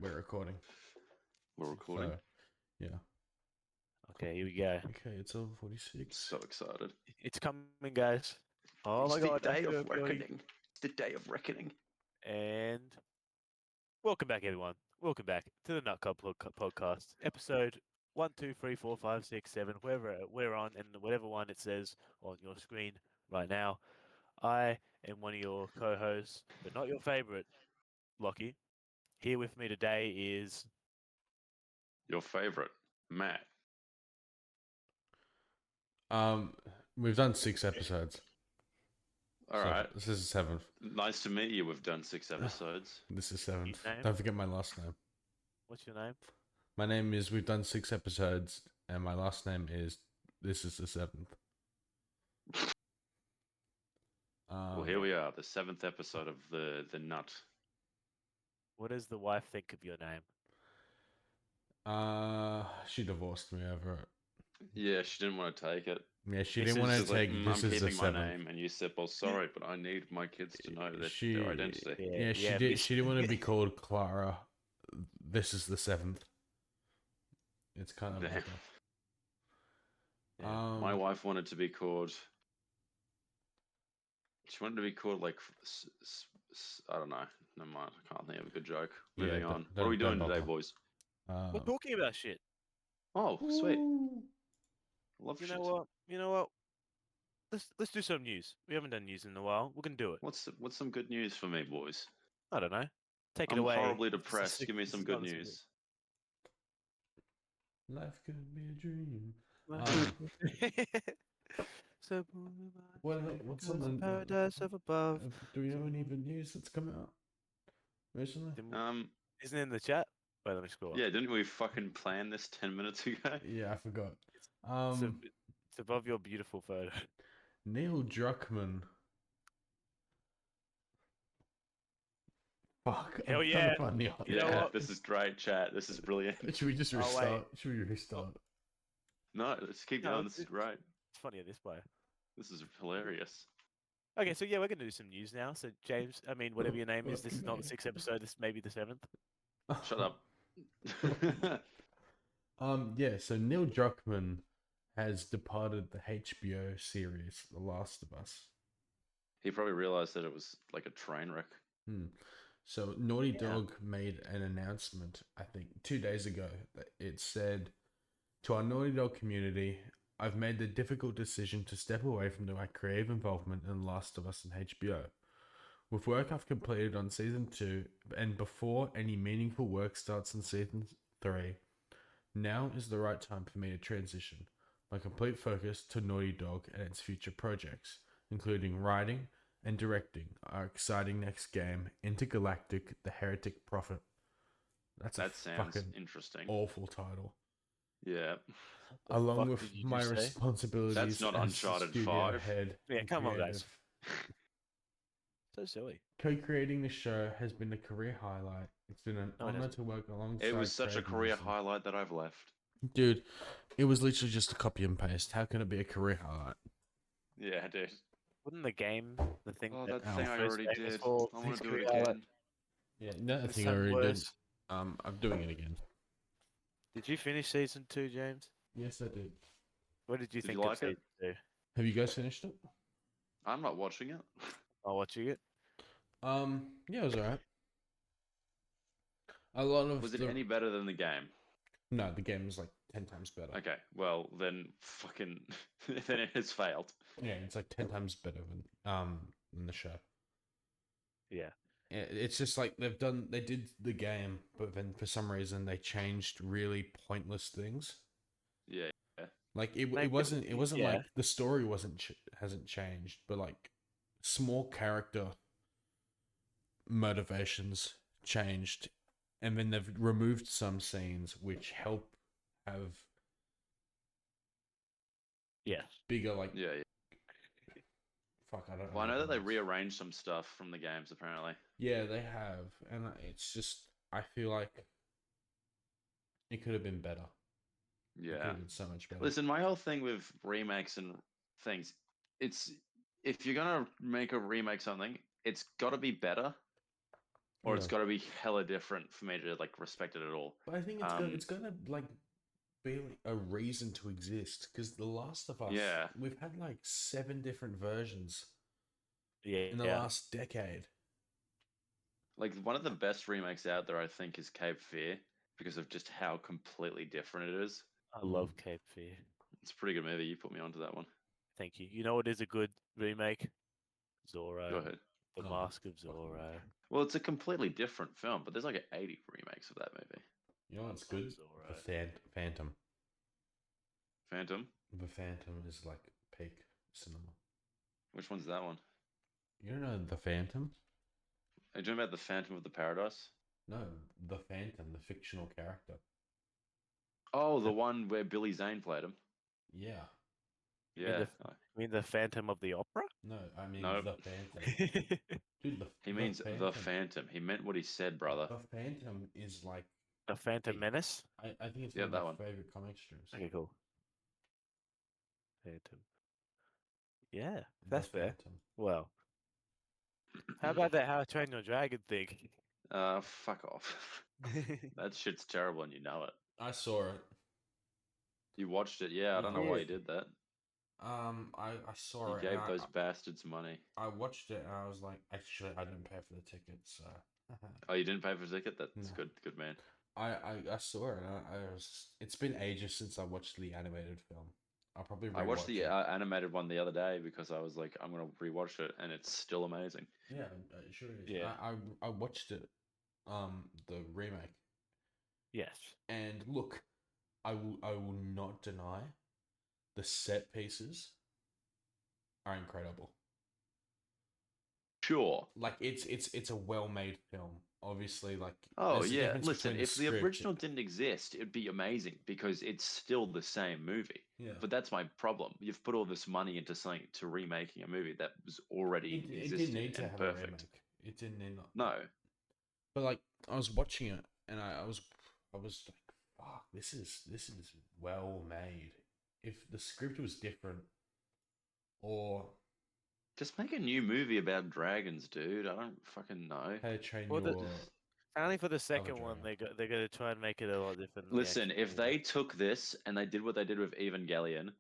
We're recording. We're recording. So, yeah. Okay, here we go. Okay, it's 11:46. So excited. It's coming, guys. Oh It's my god, the I day feel of it going. reckoning. It's the day of reckoning. And welcome back, everyone. Welcome back to the Nut Club podcast, episode 1, 2, 3, 4, 5, 6, 7, wherever we're on, and whatever one it says on your screen right now. I am one of your co-hosts, but not your favorite, Lockie. Here with me today is Your favorite, Matt. We've done 6 episodes. All right. This is the 7th. Nice to meet you. We've done 6 episodes. This is 7th. name? Don't forget my last name. what's your name? My name is. We've done 6 episodes, and my last name is. This is the 7th. Well, here we are, the 7th episode of the Nut. What does the wife think of your name? She divorced me over it. Yeah, she didn't want to take it. Yeah, she This didn't want is to take. I'm This is the keeping my 7th. name, and you said, "Well, sorry, but I need my kids to know their identity." Yeah, she did. She didn't want to be called Clara. This is the 7th. It's kind of Damn. like Yeah. My wife wanted to be called. She wanted to be called like I don't know. Never mind. I can't think of a good joke. Yeah, Moving don't- on. What are we don't doing today, bother. boys? We're talking about shit. Oh, sweet. Ooh. Love You shit. know what? You know what? Let's do some news. We haven't done news in a while. We're gonna do it. What's some good news for me, boys? I don't know. Take it I'm away. horribly This is depressed. sick- Give me this some is good not a news. Life could be a dream. secret. So What's on the paradise of above. Do we have any even news that's come out recently? Isn't it in the chat? Wait, let me scroll. up. Yeah, didn't we fucking plan this 10 minutes ago? Yeah, I forgot. It's above your beautiful photo. Neil Druckmann. Fuck. Hell I'm trying yeah. to find the You know Yeah, what? this is great chat. This is brilliant. Should we just Oh, wait. restart? Should we restart? No, let's keep No, going. This is great. It's funnier this way. This is hilarious. Okay, so yeah, we're gonna do some news now. So James, I mean, whatever your name is, this is not the 6th episode. This may be the 7th. Shut up. Yeah, so Neil Druckmann has departed the HBO series The Last of Us. He probably realized that it was like a train wreck. So Naughty Yeah. Dog made an announcement, I think, 2 days ago. That it said, "To our Naughty Dog community, I've made the difficult decision to step away from my creative involvement in The Last of Us and HBO. With work I've completed on Season 2, and before any meaningful work starts in Season 3, now is the right time for me to transition my complete focus to Naughty Dog and its future projects, including writing and directing our exciting next game, Intergalactic: The Heretic Prophet." That's That a sounds fucking interesting. awful title. Yeah. The Along fuck with did you my just say? responsibilities That's not as Uncharted studio 5. head Yeah, and come on, guys. creative. So silly. Co-creating the show has been a career highlight. It's been an No, it honor hasn't. to work alongside. It was such a Craig career Mazin. highlight that I've left. Dude, it was literally just a copy and paste. How can it be a career highlight? Yeah, dude. Wasn't the game the thing Oh, that that thing I first already game was did. for I want his to do it career highlight? again. Yeah, another It's thing I some already did. worse. I'm doing it again. Did you finish season 2, James? Yes, I did. What did you Did think you of like it? season 2? Have you guys finished it? I'm not watching it. I'll watch it. Yeah, it was alright. A lot of Was it any better than the game? No, the game is like 10 times better. Okay, well then, fucking, then it has failed. Yeah, it's like 10 times better than the show. Yeah. It's just like they did the game, but then for some reason they changed really pointless things. Yeah. Like it Like, wasn't yeah. like the story hasn't changed, but like small character motivations changed, and then they've removed some scenes which help have Yeah. bigger like Yeah. fuck, I don't know. Well, I know what that they it is. rearranged some stuff from the games, apparently. Yeah, they have, and it's just I feel like it could have been better. It could Yeah. have been so much better. Listen, my whole thing with remakes and things, it's if you're gonna make a remake something, it's got to be better. or it's Yeah. got to be hella different for me to like respect it at all. But I think it's gonna like be like, a reason to exist because The Last of Us, Yeah, we've had like 7 different versions Yeah, in the last decade. like one of the best remakes out there, I think, is Cape Fear because of just how completely different it is. I love Cape Fear. It's a pretty good movie. You put me onto that one. Thank you. You know what is a good remake? Go Zorro. ahead. The Oh, Mask of fucking- Zorro. Well, it's a completely different film, but there's like 80 remakes of that movie. You know what's I love good? The Zorro. Phantom. Phantom. The Phantom is like peak cinema. Which one's that one? You don't know The Phantom? Are you talking about the Phantom of the Paradise? No, The Phantom, the fictional character. Oh, the one where Billy Zane played him. Yeah. You mean Yeah. You mean the Phantom of the Opera? No, I mean Nope. The Phantom. Dude, He the means Phantom. the Phantom. He meant what he said, brother. The Phantom is like The Phantom Hey. Menace? I think it's Yeah, one that of my one. favorite comic strips. Okay, cool. Phantom. Yeah, The that's fair. Phantom. Well, how about that How to Train Your Dragon thing? Fuck off. That shit's terrible and you know it. I saw it. You watched it, yeah. I You don't know why you did. did that. I saw You it. gave And those bastards money. I watched it and I was like, actually, I didn't pay for the ticket, so. Oh, you didn't pay for the ticket? That's No. good. Good man. I saw it and I was. It's been ages since I watched the animated film. I'll probably I watched rewatch the it. animated one the other day because I was like, I'm gonna rewatch it, and it's still amazing. Yeah, it sure is. Yeah. I watched it, the remake, Yes. and look, I will not deny, the set pieces are incredible. Sure. Like it's a well made film. Obviously, like Oh there's a yeah. difference Listen, between if the script- original didn't exist, it'd be amazing because it's still the same movie. yeah, But that's my problem. You've put all this money into something to remaking a movie that was already it existing didn't need to and have perfect. a remake. It didn't need not. No. But like I was watching it and I was like, fuck, this is well made. If the script was different, or Just make a new movie about dragons, dude. I don't fucking know. How to Train Well, Your Only for the second one, Dragon. they're gonna try and make it a lot different. than the Listen, actual if movie. they took this and they did what they did with Evangelion,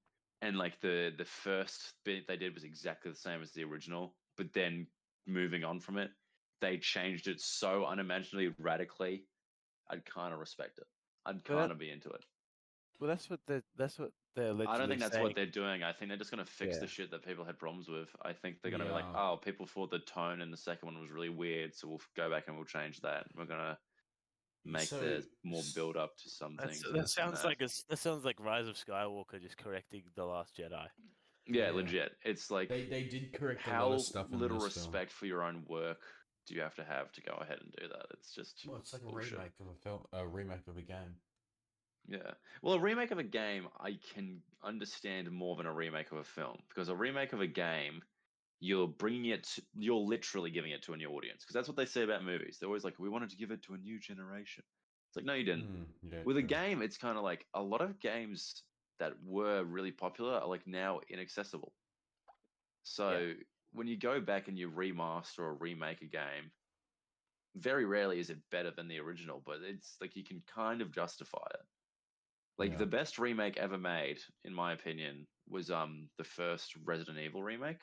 and like the first bit they did was exactly the same as the original, but then moving on from it, they changed it so unimaginably radically, I'd kind of respect it. I'd But that- kind of be into it. Well, that's what they're allegedly I don't think that's saying. what they're doing. I think they're just going to fix the Yeah. shit that people had problems with. I think they're going to be like, Yeah. oh, people thought the tone in the second one was really weird, so we'll go back and we'll change that. We're going to make So, the more s- build up to some That's, things. and that this and sounds that. like that sounds like Rise of Skywalker just correcting the Last Jedi. Yeah, Yeah. legit. It's like they did correct a lot how of stuff in little this film. respect for your own work do you have to go ahead and do that? It's just Well, it's like a bullshit. remake of a film, a remake of a game. Yeah. Well, a remake of a game I can understand more than a remake of a film because a remake of a game, you're literally giving it to a new audience because that's what they say about movies. They're always like, we wanted to give it to a new generation. It's like, no, you didn't. Yeah, With a true. game, it's kind of like a lot of games that were really popular are like now inaccessible. So when you go back and you remaster or remake a game, very rarely is it better than the original, but it's like you can kind of justify it. Like Yeah. the best remake ever made, in my opinion, was the first Resident Evil remake.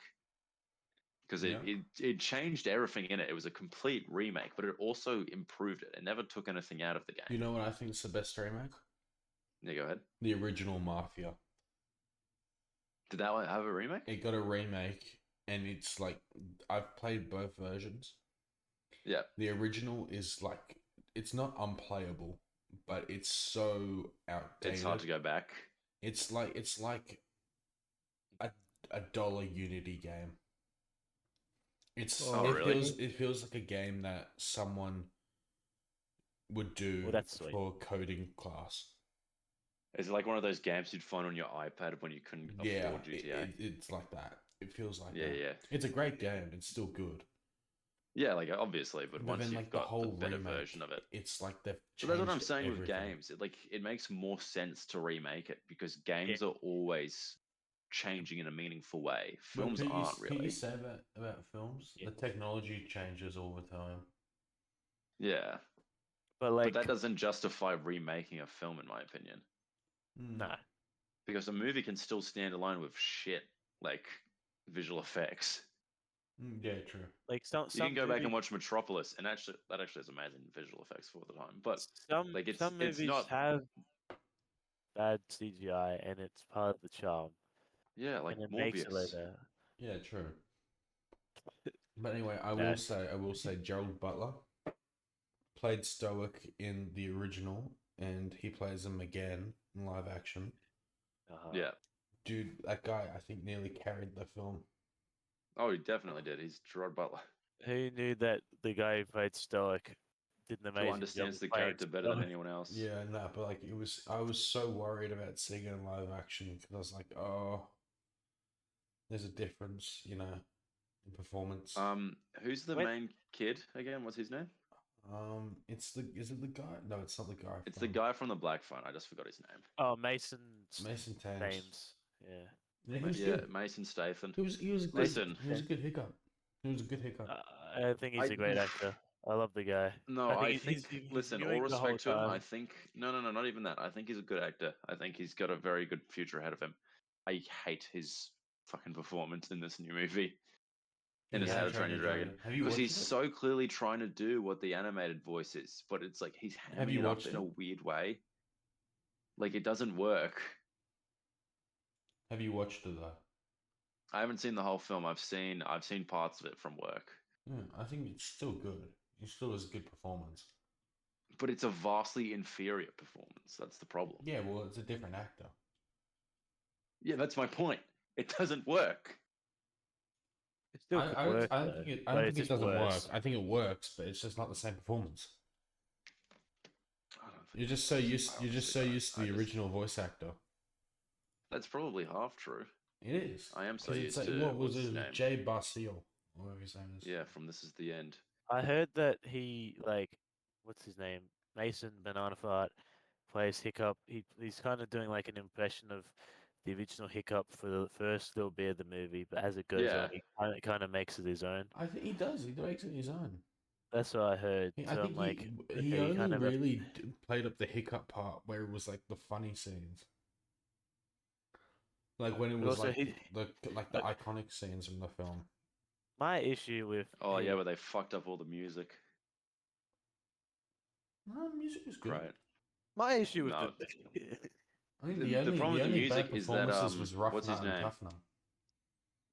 Because Yeah. it changed everything in it. It was a complete remake, but it also improved it. It never took anything out of the game. You know what I think is the best remake? Yeah, go ahead. The original Mafia. Did that one have a remake? It got a remake, and it's like I've played both versions. Yeah. The original is like it's not unplayable, but it's so outdated. It's hard to go back. It's like a dollar Unity game. It's Oh, really? it feels like a game that someone would do Well, that's sweet. for coding class. Is it like one of those games you'd find on your iPad when you couldn't Yeah, afford GTA? it's like that. It feels like Yeah, that. yeah. It's a great game. It's still good. Yeah, like obviously, but once then, you've like got the better remake, version of it. it's like they've. So that's what I'm changed saying with everything. games. It makes more sense to remake it because games are always changing in a meaningful way. But Films aren't Can you really. say about films? Yeah. The technology changes all the time. Yeah, But but like, that doesn't justify remaking a film, in my opinion, Mm. no, because a movie can still stand alone with shit like visual effects. Yeah, true. like some You can go back and movies, watch Metropolis, and actually, that actually has amazing visual effects for the time. But like, some it's movies not. have bad CGI, and it's part of the charm, Yeah, like and it makes it like Morbius. that. Yeah, true. But anyway, No. I will say, Gerald Butler played Stoic in the original, and he plays him again in live action. Yeah. Dude, that guy, I think, nearly carried the film. Oh, he definitely did. He's Gerard Butler, Who knew that the guy who played Stoic did an who amazing job understands of the playing character better than Stoic? anyone else. Yeah, no, but like it was, I was so worried about seeing it in live action because I was like, oh, there's a difference, in performance. Who's the When main kid again? What's his name? Is it the guy? No, it's not the guy It's the from guy from the Black Phone. I just forgot his name. oh Mason Mason Thames. Thames, yeah. Yeah, he was Yeah, good. Mason Statham. He was a good, Listen, he was a good hiccup. He was a good hiccup. I think he's I a great actor. I love the guy. no, I think I think he's listen, all mewing the whole respect to him. I time. think no, not even that. I think he's a good actor. I think he's got a very good future ahead of him. I hate his fucking performance in this new movie. In Yeah, his I How to tried Train to Your enjoy Dragon, it. Have you because watched he's it? so clearly trying to do what the animated voice is, but it's like he's Have hamming you it up watched in it? a weird way. Like it doesn't work. Have you watched it though? I haven't seen the whole film. I've seen parts of it from work, Yeah, I think it's still good. He still has a good performance. but it's a vastly inferior performance. That's the problem. Yeah, well, it's a different actor. Yeah, that's my point. It doesn't work. It still could work though, I but don't it's think it just doesn't work. worse. I think it works, but it's just not the same performance. I don't think it works. I You're just honestly so don't. used to the original voice actor. That's probably half true. It is. I am so Because it's used like, to what was what's his it? name? Jay Barcel, or whatever his name is. Yeah, from This Is the End. I heard that he like what's his name? Mason Banana Fart plays Hiccup. He's kind of doing like an impression of the original Hiccup for the first little bit of the movie, but as it goes Yeah, on, he kind of makes it his own. I think he does. He makes it his own. That's what I heard. I So I'm think like, he okay, you only kind of really played up the hiccup part where it was like the funny scenes, like when it but was also like he. the iconic scenes from the film. My issue with oh yeah, him, where they fucked up all the music. No, music was good. Great. my issue with No, the. I think the problem with the only music bad is that performances was Rough what's his Nut and name? Tough Nut.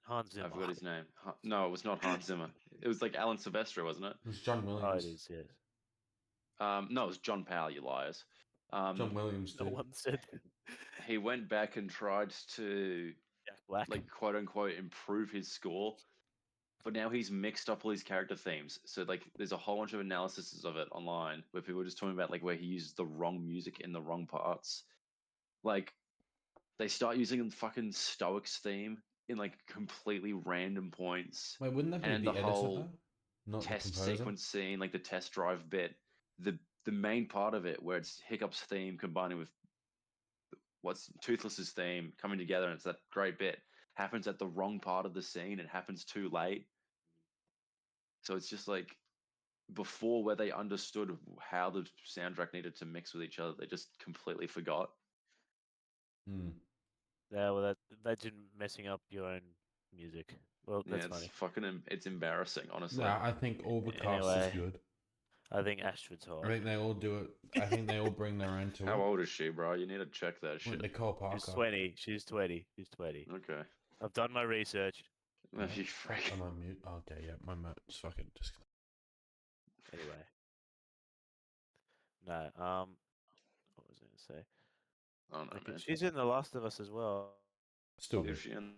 Hans I Zimmer. forgot his name. No, it was not Hans Zimmer. It was like Alan Silvestri, wasn't it? It was John Oh, it Williams. is. Yes. No, it was John Powell. You liars. John Williams No did. one said He went back and tried to Jack Black. like quote unquote improve his score, but now he's mixed up all his character themes. So like there's a whole bunch of analyses of it online where people are just talking about like where he uses the wrong music in the wrong parts. Like they start using the fucking Stoics theme in like completely random points. Wait, wouldn't that be And the the editor whole though, not the test composer? sequence scene, like the test drive bit, the main part of it where it's Hiccup's theme combining with what's Toothless's theme coming together, and it's that great bit happens at the wrong part of the scene. It happens too late, so it's just like before where they understood how the soundtrack needed to mix with each other, they just completely forgot. Hmm. Yeah, well, imagine messing up your own music. Well, Yeah, that's it's funny. fucking it's embarrassing, honestly. No, I think all the cast Anyway. is good. I think Astrid's hot. I think they all do it. I think they all bring their own to How it. old is she, bro? You need to check that Like shit. Nicole She's Parker. 20. She's 20. She's 20. Okay. I've done my research. You freak. I'm on mute. Okay, yeah, my mute. Fucking disconnect. Anyway. No, what was I going to say? I don't know, Okay, man. she's in The Last of Us as well. Still good. Is she in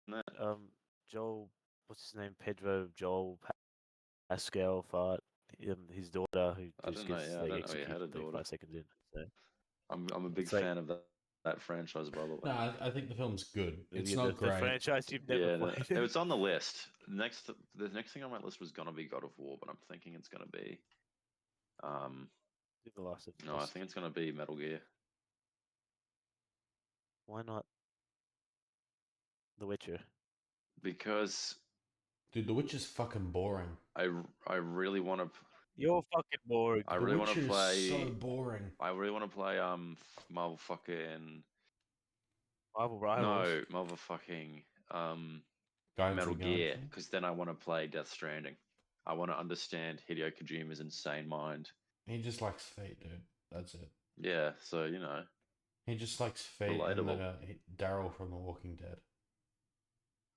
that? Joel, what's his name? Pedro Joel Pascal Fart. His daughter, who I just don't know. gets Yeah, I like, don't know. He had executed a daughter. 5 seconds in. So I'm a big it's like fan of that franchise, by the way. No, I think the film's good. It's the, not the great. franchise you've never Yeah, played. it's on the list. The next thing on my list was gonna be God of War, but I'm thinking it's gonna be, The Last of no, I Us. think it's gonna be Metal Gear. Why not The Witcher? Because Dude, The Witch is fucking boring. I really want to. You're fucking boring. I The really want to Witcher play. is so boring. I really want to play Marvel fucking Marvel Rivals. no Marvel fucking Guardians Metal of the Gear, Galaxy. because then I want to play Death Stranding. I want to understand Hideo Kojima's insane mind. He just likes Fate, dude. That's it. Yeah, so you know, He just likes Fate and Relatable. Daryl from The Walking Dead.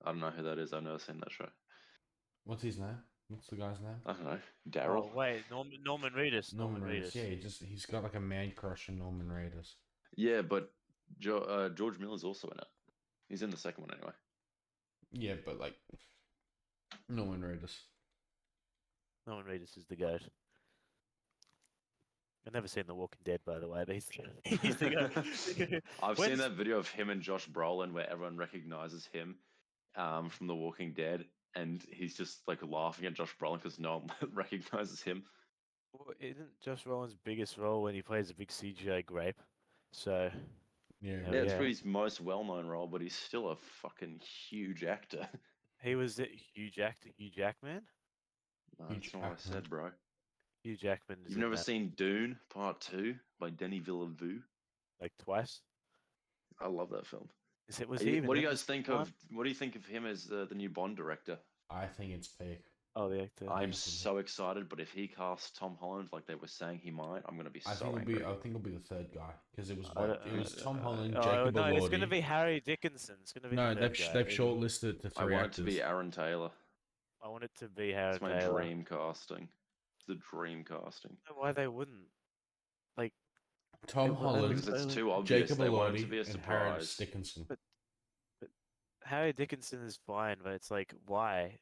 I don't know who that is. I've never seen that show. What's his name? What's the guy's name? I don't know. Daryl. Oh wait, Norman Reedus. Norman Reedus. Yeah, he's got like a man crush on Norman Reedus. Yeah, but George Miller's also in it. He's in the second one anyway. Yeah, but like Norman Reedus. Norman Reedus is the goat. I've never seen The Walking Dead, by the way, but he's the goat. I've When's- seen that video of him and Josh Brolin where everyone recognizes him from The Walking Dead, and he's just like laughing at Josh Brolin because no one recognizes him. Well, isn't Josh Brolin's biggest role when he plays a big CGI grape? So Yeah. Oh, Yeah, it's yeah. for his most well-known role, but he's still a fucking huge actor. he was the Hugh Jackman. No, Hugh that's not what I Jackman. said, bro. Hugh Jackman. Is You've in never that, seen Dune Part 2 by Denis Villeneuve? like twice. I love that film. Is it? Was Are he you- even? what do in you the guys think second one? of? What do you think of him as the new Bond director? I think it's peak. Oh, the actor. I'm Yes, indeed. so excited, but if he casts Tom Holland like they were saying he might, I'm gonna be I so think angry. I think it'll be the third guy because it was I what, don't- it was Tom Holland, Oh Jacob no, it's Elordi. gonna be Harry Dickinson. It's gonna be No, the they've third guy. they've shortlisted it to I three want actors. it to be Aaron Taylor. I want it to be Harry It's my Taylor. dream casting. It's the dream casting. I don't know why they wouldn't? Tom Well, Holland, Because it's Taylor. too obvious. Jacob They want it to Elordi, be a and Harry surprise. Dickinson. Harry Dickinson is fine, but it's like, why?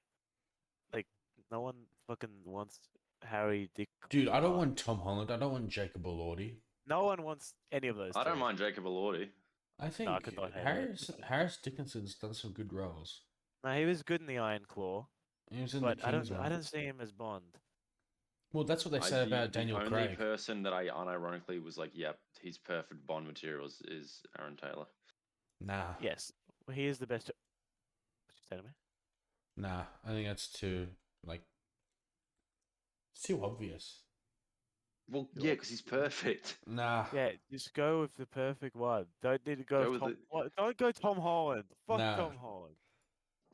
Like, no one fucking wants Harry Dick. Dude, I don't want Tom Holland. I don't want Jacob Elordi. No one wants any of those. I don't three. mind Jacob Elordi. I think I could not handle it. Harris Dickinson's done some good roles. No, he was good in the Iron Claw, He was in but the I Kingsman. don't see him as Bond. Well, that's what they said about Daniel The only Craig. person that I unironically was like, yep, he's perfect Bond materials is Aaron Taylor. Nah, Yes, well, he is the best. What you say to me? nah. I think that's too it's too obvious. Well, yeah, because he's perfect. Nah. Yeah, just go with the perfect one. Don't need to go, Go with with Tom. Don't go Tom Holland. Fuck Nah. Tom Holland.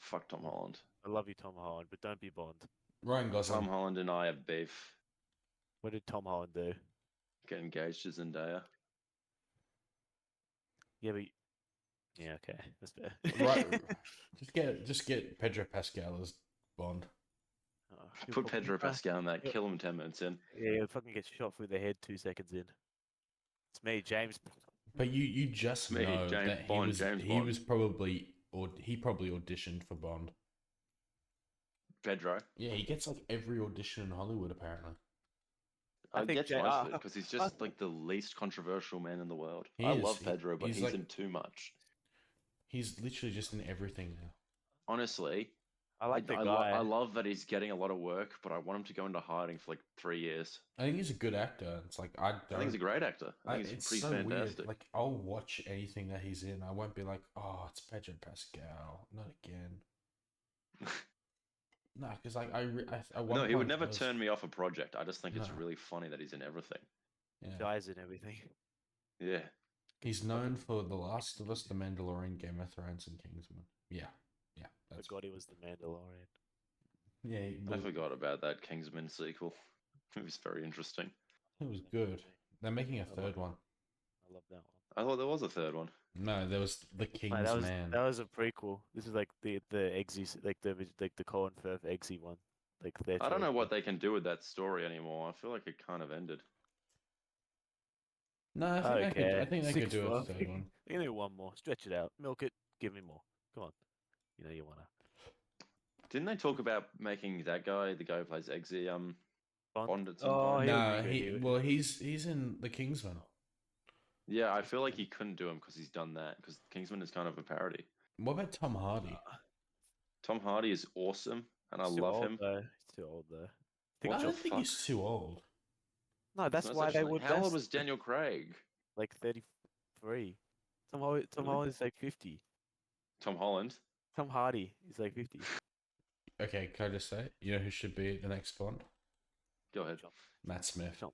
Fuck Tom Holland. I love you, Tom Holland, but don't be Bond. Ryan Gosling. Tom Holland and I have beef. What did Tom Holland do? Get engaged to Zendaya. Yeah, but yeah, okay, that's fair. Right. Just get Pedro Pascal as Bond. Oh, he'll Put fucking- Pedro Pascal in that. yeah. Kill him 10 minutes in. Yeah, he'll fucking get shot through the head 2 seconds in. It's me, James. But you just Me, know James that Bond, James he Bond. was probably or he probably auditioned for Bond. Pedro. Yeah, he gets like every audition in Hollywood apparently. I I think get Ja- most of it uh, because he's just like the least controversial man in the world. He I is. love Pedro, but He's he's like- in too much. He's literally just in everything now. Honestly, I like the I guy. love that he's getting a lot of work, but I want him to go into hiding for like 3 years. I think he's a good actor. It's like I I think he's a great actor. I think it's he's so pretty fantastic. weird. Like I'll watch anything that he's in. I won't be like, oh, it's Pedro Pascal, not again. No, because like I No, he would never turn me off a project. I just think it's No. really funny that he's in everything. Yeah. Dies and everything. Yeah. He's known for The Last of Us, The Mandalorian, Game of Thrones, and Kingsman. Yeah, I that's forgot he was the Mandalorian. yeah. I forgot about that Kingsman sequel. It was very interesting. It was good. They're making a third one. I love that one. I thought there was a third one. No, there was The King's Mate, Man. that was a prequel. This is like the Eggsy, like the Colin Firth Eggsy one. Like I don't know what they can do with that story anymore. I feel like it kind of ended. No, I think they could Six do a more. third one. You can do one more. Stretch it out. Milk it. Give me more. Come on. You know you wanna. Didn't they talk about making that guy, the guy who plays Eggsy, Bond at some Oh, point? he would No, be good, he would- he's in The Kingsman. Yeah, I feel like he couldn't do him because he's done that. Because Kingsman is kind of a parody. What about Tom Hardy? Tom Hardy is awesome, and I He's too love old, him. Though. He's too old though. I What don't the think fuck? he's too old. No, that's No, why they actually- would. How old best was him. Daniel Craig? Like 33. Tom Really? Holland is like 50. Tom Holland? Tom Hardy is like 50. Okay, can I just say, you know who should be the next Bond? Go ahead. Matt Smith. John.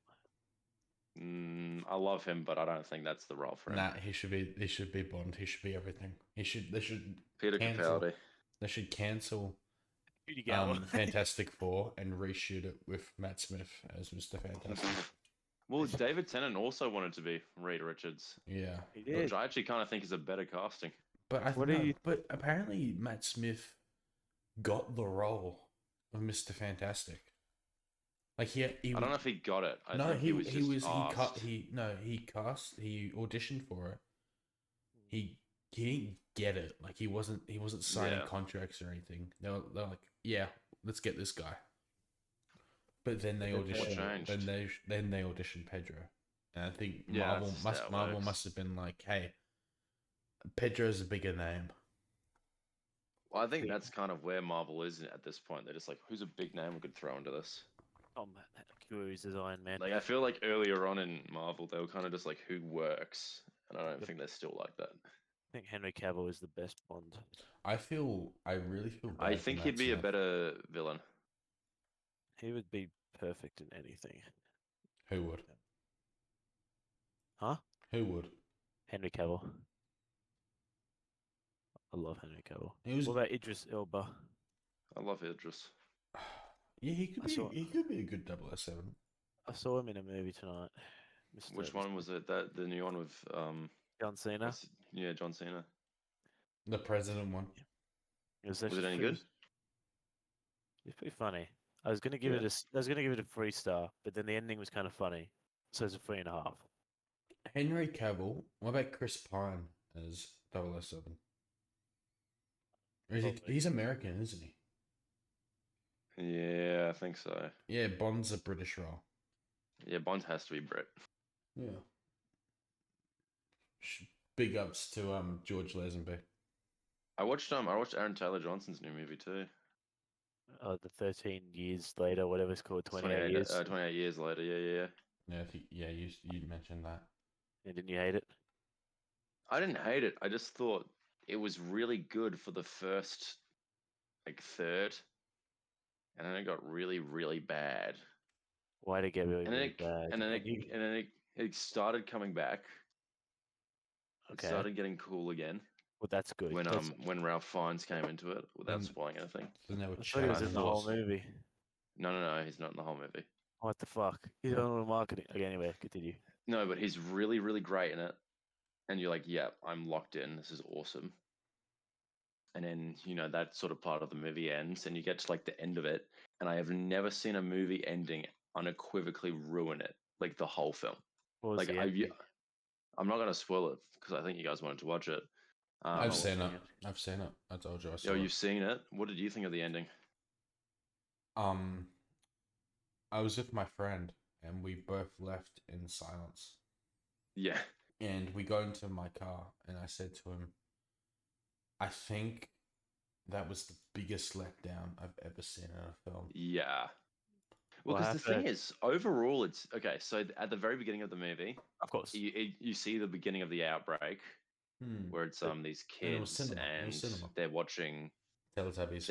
I love him, but I don't think that's the role for him. Nah, he should be Bond. He should be everything. They should Peter cancel. Capaldi. They should cancel Judy Gower. Fantastic Four and reshoot it with Matt Smith as Mr. Fantastic. Well, David Tennant also wanted to be Reed Richards, He which did. I actually kind of think is a better casting. But What do you- but apparently Matt Smith got the role of Mr. Fantastic. Like he I don't know if he got it. I no, think he was just asked. he auditioned for it. He didn't get it. Like he wasn't signing Yeah. contracts or anything. They're like, yeah, let's get this guy. But then they But then what auditioned. changed? Then they auditioned Pedro, and I think Yeah, Marvel that's just how it Marvel works. must have been like, hey, Pedro's a bigger name. Well, I think think- that's kind of where Marvel is at this point. They're just like, who's a big name we could throw into this? Tom Cruise as Iron Man. Like, I feel like earlier on in Marvel, they were kind of just like, who works? And I don't Yep. think they're still like that. I think Henry Cavill is the best Bond. I really feel. Bad I for think Matt he'd be a Smith. better villain. He would be perfect in anything. Who would? Huh? Who would? Henry Cavill. I love Henry Cavill. He was. What about Idris Elba? I love Idris. Yeah, he could I be. saw- He could be a good 007. I saw him in a movie tonight. Which one was it? That the new one with John Cena. John Cena. The president one. It was, Was it actually any pretty- good? It's pretty funny. I was gonna give Yeah. it I was gonna give it a 3-star, but then the ending was kind of funny, so it's a 3.5. Henry Cavill. What about Chris Pine as 007? Or is Probably. he's American, isn't he? Yeah, I think so. Yeah, Bond's a British role. Yeah, Bond has to be Brit. Yeah. Big ups to George Lazenby. I watched Aaron Taylor Johnson's new movie too. The 13 years later, whatever it's called, 28 years. 28 years later. Yeah. Yeah, you mentioned that. Yeah, didn't you hate it? I didn't hate it. I just thought it was really good for the first like third, and then it got really, really bad. Why did it get really, And then really bad? and then you- it started coming back. okay, It started getting cool again well that's good. when Ralph Fiennes came into it without Mm. spoiling anything. Then they were I thought he was in the whole chatting. movie. No, he's not in the whole movie. What the fuck? He's on the marketing. Okay, anyway, continue. No, but he's really, really great in it. And you're like, yeah, I'm locked in. This is awesome. And then, that sort of part of the movie ends, and you get to like the end of it. And I have never seen a movie ending unequivocally ruin it, like the whole film. What was Like, the ending? I'm not going to spoil it because I think you guys wanted to watch it. I've Oh, seen it. yeah. I've seen it. I told you I saw Yo, it. you've seen it. What did you think of the ending? I was with my friend and we both left in silence. Yeah. And we got into my car and I said to him, I think that was the biggest letdown I've ever seen in a film. Yeah. Well, What because the thing happened? is, overall, it's okay. So at the very beginning of the movie, Of course. you see the beginning of the outbreak, where it's But- these and it was kids cinema, it and was cinema. they're watching Teletubbies.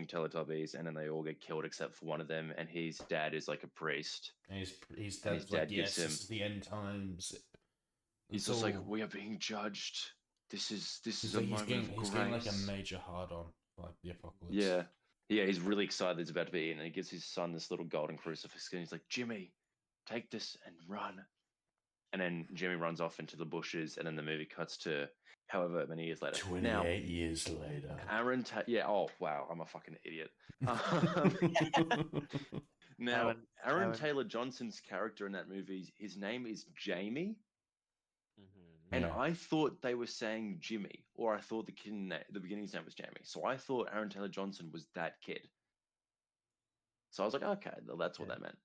Teletubbies, and then they all get killed except for one of them, and his dad is like a priest. And his and his dad's dad like, gives yes, him- this is the end times. He's It's just like, all- we are being judged. This is he's a like, moment getting, of he's grace. getting like a major hard on for like the apocalypse. Yeah, he's really excited it's about to be in, and he gives his son this little golden crucifix, and he's like, Jimmy, take this and run. And then Jimmy runs off into the bushes, and then the movie cuts to however many years later. 28 Now, years later. yeah, oh, wow, I'm a fucking idiot. Um, Now, Aaron Aaron- Taylor Johnson's character in that movie, his name is Jamie, Mhm. and Yeah. I thought they were saying Jimmy, or I thought the beginning's name was Jamie. So I thought Aaron Taylor Johnson was that kid. So I was like, okay, well, that's what Yeah. that meant.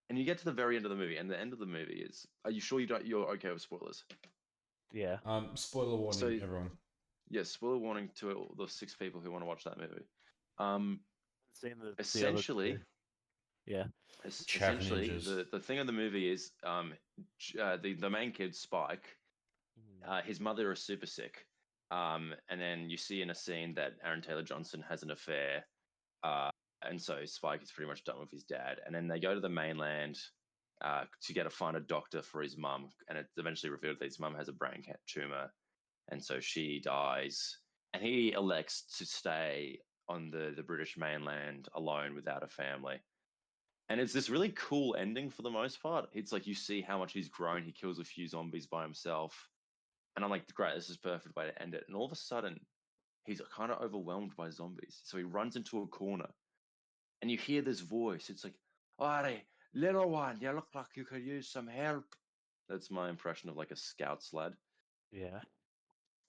And you get to the very end of the movie, and the end of the movie is, are you sure you're okay with spoilers? Yeah. Spoiler warning, So- everyone. Yes, spoiler warning to all the 6 people who want to watch that movie. Seen the Essentially, other two. Yeah. Chav essentially, ninjas. the thing of the movie is, the main kid Spike, Mhm. his mother is super sick, and then you see in a scene that Aaron Taylor Johnson has an affair and so Spike is pretty much done with his dad. And then they go to the mainland to find a doctor for his mum, and it's eventually revealed that his mum has a brain tumor, and so she dies. And he elects to stay on the British mainland alone without a family. And it's this really cool ending for the most part. It's like you see how much he's grown. He kills a few zombies by himself. And I'm like, great, this is a perfect way to end it. And all of a sudden, he's kind of overwhelmed by zombies. So he runs into a corner and you hear this voice. It's like, "Alright, little one, you look like you could use some help." That's my impression of like a scout's lad. Yeah.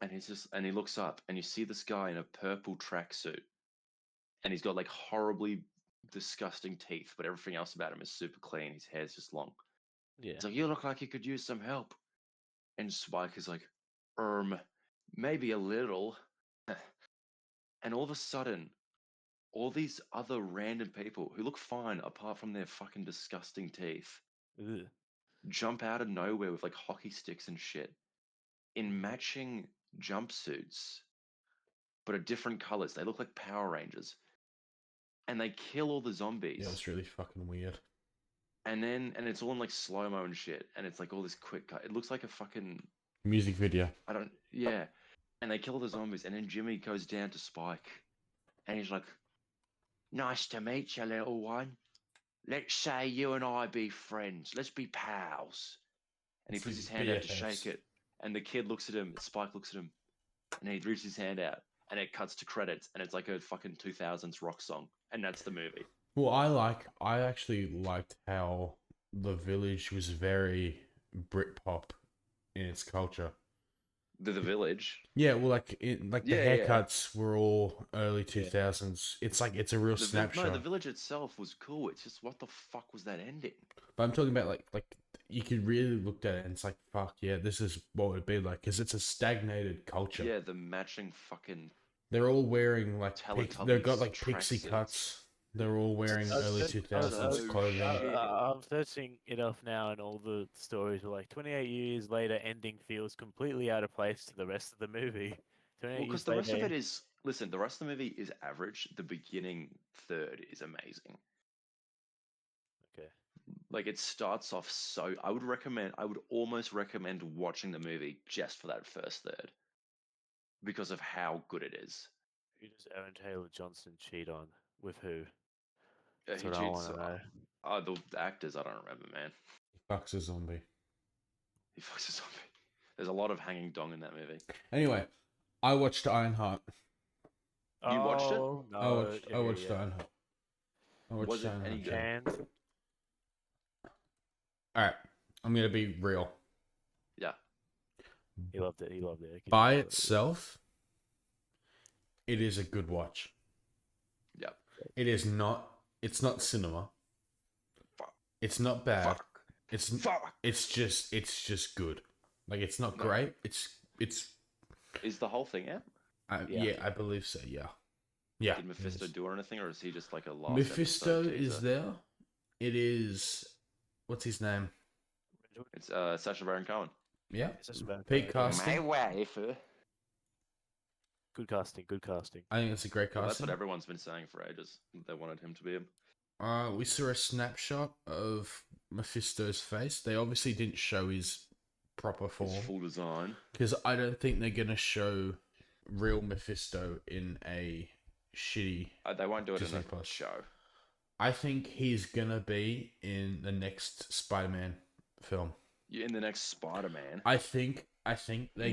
And he looks up and you see this guy in a purple tracksuit. And he's got like horribly disgusting teeth, but everything else about him is super clean. His hair's just long. Yeah. It's like, "You look like you could use some help." And Spike is like, maybe a little." And all of a sudden, all these other random people who look fine apart from their fucking disgusting teeth Ugh. jump out of nowhere with like hockey sticks and shit in matching jumpsuits, but are different colors. They look like Power Rangers. And they kill all the zombies. Yeah, it's really fucking weird. And it's all in like slow-mo and shit. And it's like all this quick cut. It looks like a fucking Music video. yeah. And they kill the zombies, and then Jimmy goes down to Spike, and he's like, "Nice to meet you, little one. Let's say you and I be friends. Let's be pals." And he Let's puts be his hand out to BFFs. shake it, and the kid looks at him. Spike looks at him, and he reaches his hand out, and it cuts to credits, and it's like a fucking 2000s rock song, and that's the movie. Well, I actually liked how the village was very Britpop in its culture. The Village. Yeah, well, like the Yeah, yeah. haircuts were all early 2000s. It's like it's a real No, snapshot. the Village itself was cool. It's just what the fuck was that ending? But I'm talking about like you could really look at it and it's like, fuck yeah, this is what it would be like, because it's a stagnated culture. Yeah, the matching fucking. They're all wearing like they've got Teletubbies like pixie tracksuits. cuts. They're all wearing early 2000s so clothing. shit. I'm searching it off now, and all the stories are like 28 years later, ending feels completely out of place to the rest of the movie. 28 Well, because years the rest of later- it is. Listen, the rest of the movie is average. The beginning third is amazing. Okay. Like it starts off so. I would almost recommend watching the movie just for that first third, because of how good it is. Who does Aaron Taylor Johnson cheat on? With who? That's He what I cheats. want to know. The actors, I don't remember, man. Fucks a zombie. He fucks a zombie. There's a lot of hanging dong in that movie. Anyway, I watched Ironheart. You watched it? Oh, no. I watched Ironheart. I watched Was it Ironheart. any good? And Alright, I'm gonna be real. Yeah. he loved it. He loved it. Okay. By itself, it is a good watch. Yep. It is not. It's not cinema. Fuck. It's not bad. Fuck. It's Fuck. it's just good. Like it's not great. It's Is the whole thing out? yeah. I believe so. Yeah. Yeah. Did it Mephisto is. do anything, or is he just like a last? Mephisto episode is teaser? there. It is. What's his name? It's Sacha Baron Cohen. Yeah. It's just about Peak casting. My wife. Good casting. Good casting. I think it's a great Well, that's casting. what everyone's been saying for ages. They wanted him to be him. We saw a snapshot of Mephisto's face. They obviously didn't show his proper His form full design. because I don't think they're gonna show real Mephisto in a shitty. They won't do it Disney in the Plus. show. I think he's gonna be in the next Spider-Man film. In the next Spider-Man. I think they're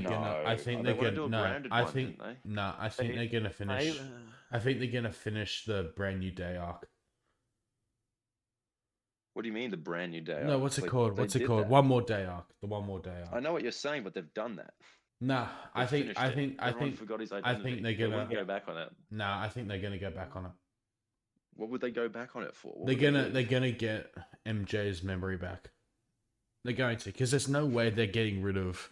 gonna. I No. think They they're wanna gonna. do a No, branded I one, think didn't they? no. I think they're gonna finish. I think they're gonna finish the Brand New Day arc. What do you mean the brand new day? No, arc? what's it Like, called? they What's it did called? that. One More Day arc. The One More Day I arc. know what you're saying, but they've done that. Nah, I They've think. finished I it. think. I Everyone think. forgot his I identity. think they're They gonna. wouldn't go back on it. Nah, I think they're gonna go back on it. What would they go back on it for? What They're would they gonna. do? They're gonna get MJ's memory back. They're going to, because there's no way they're getting rid of.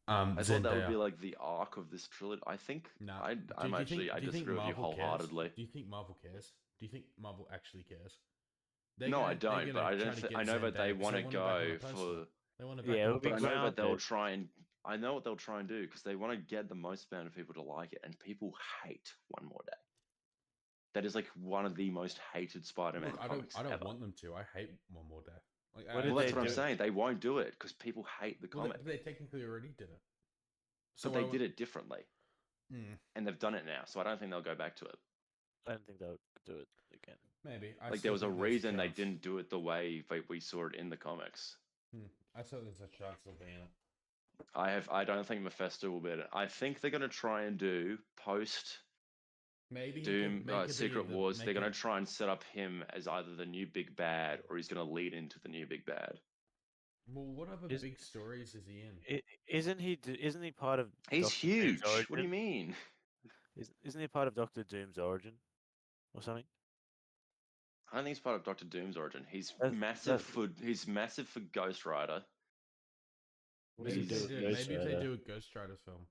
I thought that would Zendaya. be like the arc of this trilogy. I think. Nah. I disagree with you wholeheartedly. Do you think Marvel cares? Do you think Marvel actually cares? No, I don't. But I know that they want to go for. They want to. Yeah, it would be But I know that they'll grounded. try and. I know what they'll try and do because they want to get the most amount of people to like it, and people hate One More Day. That is like one of the most hated Spider-Man Look, comics I don't ever. want them to. I hate One More Day. Like, What I did Well, that's they what I'm do? saying. They won't do it because people hate the Well, comic. they technically already did it. So But they why did it differently, Mm, and they've done it now. So I don't think they'll go back to it. I don't think they'll do it again. maybe. I Like still there was a think there's reason they chance. didn't do it the way we saw it in the comics. I still think there's a chance they'll be in it. I don't think Mephisto will be in it. I think they're gonna try and do post Maybe he Doom could make it be Secret the- Wars. make They're gonna it- try and set up him as either the new big bad or he's gonna lead into the new big bad. Well, what other Is- big stories is he in? Isn't he? Isn't he part of? He's Doctor Doom's huge. origin? What do you mean? Isn't he part of Doctor Doom's origin, or something? I don't think he's part of Doctor Doom's origin. He's That's- massive that's- he's massive for Ghost Rider. What does he Maybe, do they with do, Ghost maybe if they Rider? do a Ghost Rider film,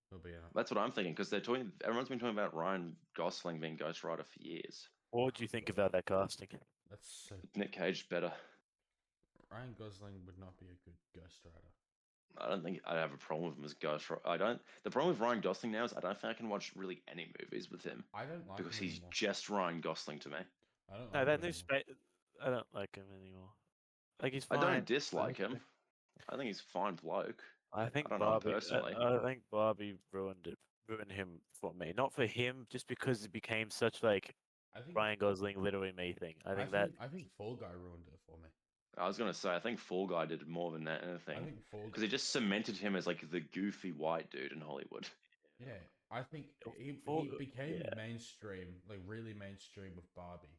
he'll be in it. That's what I'm thinking because they're talking. Everyone's been talking about Ryan Gosling being Ghost Rider for years. What do you think about that casting? That's so. Nick Cage better. Ryan Gosling would not be a good Ghost Rider. I don't think I have a problem with him as Ghost Rider. I don't. The problem with Ryan Gosling now is I don't think I can watch really any movies with him I don't like because him he's anymore. just Ryan Gosling to me. I don't. No, like that him new anymore. space. I don't like him anymore. Like he's I fine. don't dislike but him. I think he's a fine bloke. I think I don't know him Barbie. personally. I think Barbie ruined him for me. Not for him, just because it became such like I think Ryan Gosling literally me thing. I think that I think Fall Guy ruined it for me. I was gonna say I think Fall Guy did more than that anything I think Fall because he just cemented him as like the goofy white dude in Hollywood. Yeah, I think he Fall- became yeah. mainstream, like really mainstream with Barbie.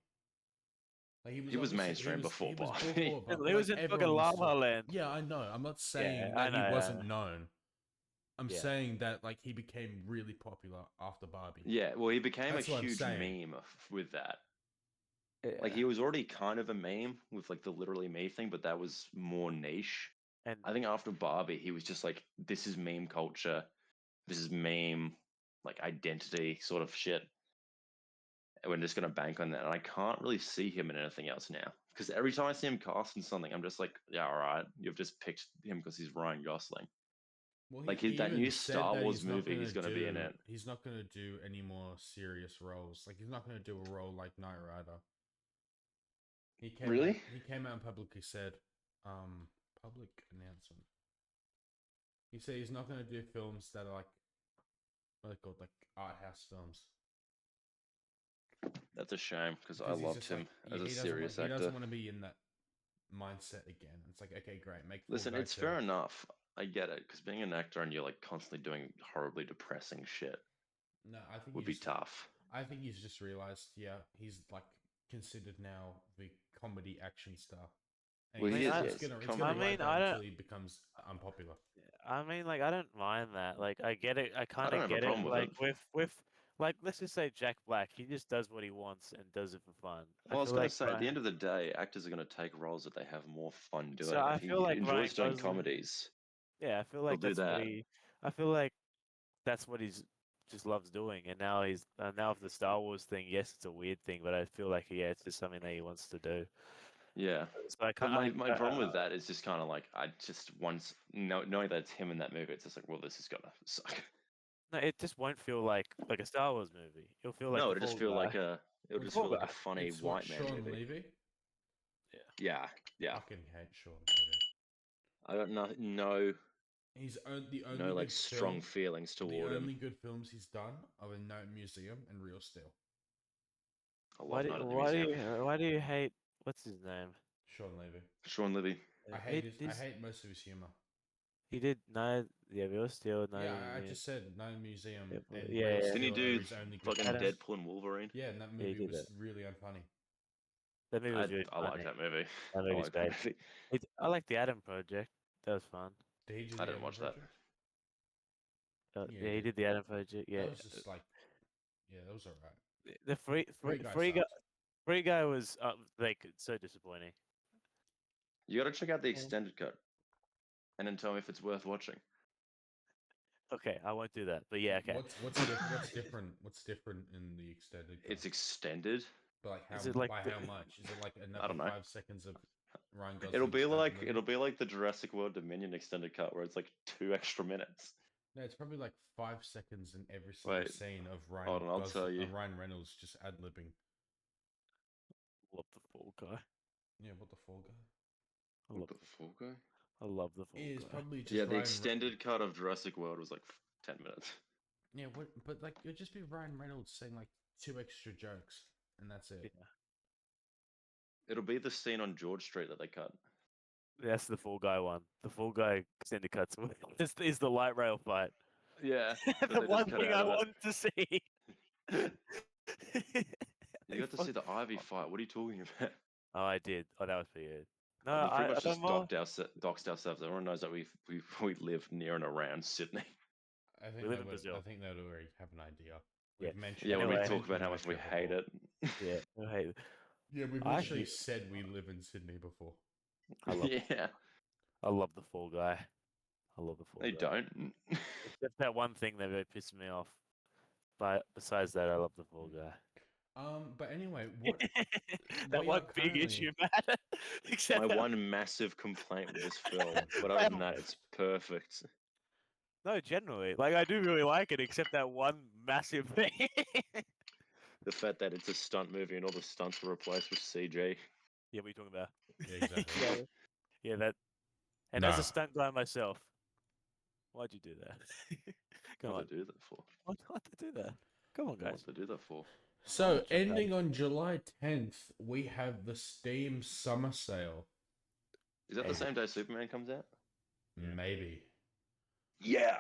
Like He was obviously- mainstream before Barbie. Barbie, he was like, in fucking everyone La was La like- Land. Yeah, I know. I'm not saying I that know, he I wasn't know. known. I'm Yeah. saying that like he became really popular after Barbie. Yeah, well, he became That's a what I'm huge saying. meme with that. Like he was already kind of a meme with like the literally me thing, but that was more niche. and I think after Barbie, he was just like, this is meme culture. This is meme like identity sort of shit. And we're just gonna bank on that. And I can't really see him in anything else now. Because every time I see him cast in something, I'm just like, yeah, all right, you've just picked him because he's Ryan Gosling. Well, Like, he that even new said Star that Wars he's not movie, he's gonna be in do- it. He's not gonna do any more serious roles. Like he's not gonna do a role like Knight Rider. He came Really? Out, he came out and publicly said, public announcement. He said he's not gonna do films that are like, what are they called, like art house films. That's a shame because I 'Cause he's loved just him like, as a he doesn't serious He actor. doesn't want to be in that mindset again. It's like, okay, great, make. Fall Listen, Guy it's 2. fair enough. I get it because being an actor and you're like constantly doing horribly depressing shit No, I think would be tough. I think he's just realized, yeah, he's like considered now the comedy action star. And Well, he is, it's yes, gonna, comedy. I mean, ride that I don't- until he becomes unpopular. I mean, like, I don't mind that. Like, I get it. I kind don't of have a get it. problem with Like, it. with, like, let's just say Jack Black. He just does what he wants and does it for fun. Well, I was feel going like to say, at the Ryan- end of the day, actors are going to take roles that they have more fun doing. So I If he feel like enjoys Ryan doing Gosling- comedies, yeah, I feel like do that's what that. he. I feel like that's what he's just loves doing. And now he's now with the Star Wars thing. Yes, it's a weird thing, but I feel like it's just something that he wants to do. yeah. So I But can't. my problem with that is just kind of like, I just once knowing that it's him in that movie, it's just like, well, this is going to suck. No, it just won't feel like a Star Wars movie. It'll feel like No, a it'll just Fall feel like Guy. it'll just Fall feel like a Guy. funny It's what, white man Sean movie. Levy? Yeah, yeah. Fucking hate Sean Levy. I got no He's the only no like good strong film, feelings the toward him. only good films he's done are in Night Museum and Real Steel. I Why love do, Night at the why do Museum. you why do you hate what's his name? Sean Levy. Sean Levy. I He- hate he's- I hate most of his humor. He did Night. Yeah, Real Steel. Night Yeah, of the I Museum. just said Night Museum Yeah, and yeah, Real yeah. Steel Didn't he are do his only good Fucking films. Adams. Deadpool and Wolverine. Yeah, and that Yeah, he movie did was that. really unfunny. That movie was really I like funny. that movie. That I movie's like that great. movie. I like the Adam Project. That was fun. Did he do I the didn't Adam watch that. Project? Yeah, Yeah, he he did did. the Adam Project. Yeah, That was just like, yeah, that was alright. the Free Guy sucked. Free Guy was like so disappointing. You got to check out the Yeah. extended cut, and then tell me if it's worth watching. Okay, I won't do that. But yeah, okay. What's different in the extended? It's cut? extended. But like how Is it like by the- how much? Is it like don't another know. 5 seconds of Ryan Gosling? It'll be like the Jurassic World Dominion extended cut, where it's like 2 extra minutes. No, it's probably like 5 seconds in every single Wait, scene of hold on, I'll tell you. Ryan Reynolds just ad libbing. Love the Fall Guy. Yeah, what the Fall Guy? I What love the full guy? I love the Fall It is Guy. probably just Yeah, the Ryan extended cut of Jurassic World was like 10 minutes. Yeah, what? But like, it'd just be Ryan Reynolds saying like 2 extra jokes, and that's it. Yeah. It'll be the scene on George Street that they cut. That's the Fall Guy one. The Fall Guy extended cuts is the light rail fight. Yeah, The they just one cut thing out I of it. wanted to see. You got to see the Ivy fight. What are you talking about? Oh, I did. Oh, that was pretty good. No, We've pretty I much don't just know. doxed ourselves. Everyone knows that we live near and around Sydney. I think We live they in would. Brazil. I think they'd already have an idea. Yeah. We've mentioned. Yeah, when we Anyway. talk about how much we hate it. Yeah. Oh, hey, Yeah, we've I literally hate- said we live in Sydney before. I love Yeah, I love the Fall Guy. I love the Fall they Guy. don't. Except that one thing that really pissed me off. But besides that, I love the Fall Guy. But anyway, what? That we one are big currently- issue, man. Except My that- one massive complaint with this film, but other than that, it's perfect. No, generally, like I do really like it, except that one massive thing. The fact that it's a stunt movie and all the stunts were replaced with CG. Yeah, what are you talking about? Yeah, exactly. Yeah, that. And as Nah. a stunt guy myself, why'd you do that? Come on, What they do that for? why'd they do that? Come on, guys. What they do that for? So, Watch it, ending on July 10th, we have the Steam Summer Sale. Is that the Hey. same day Superman comes out? Maybe. Yeah.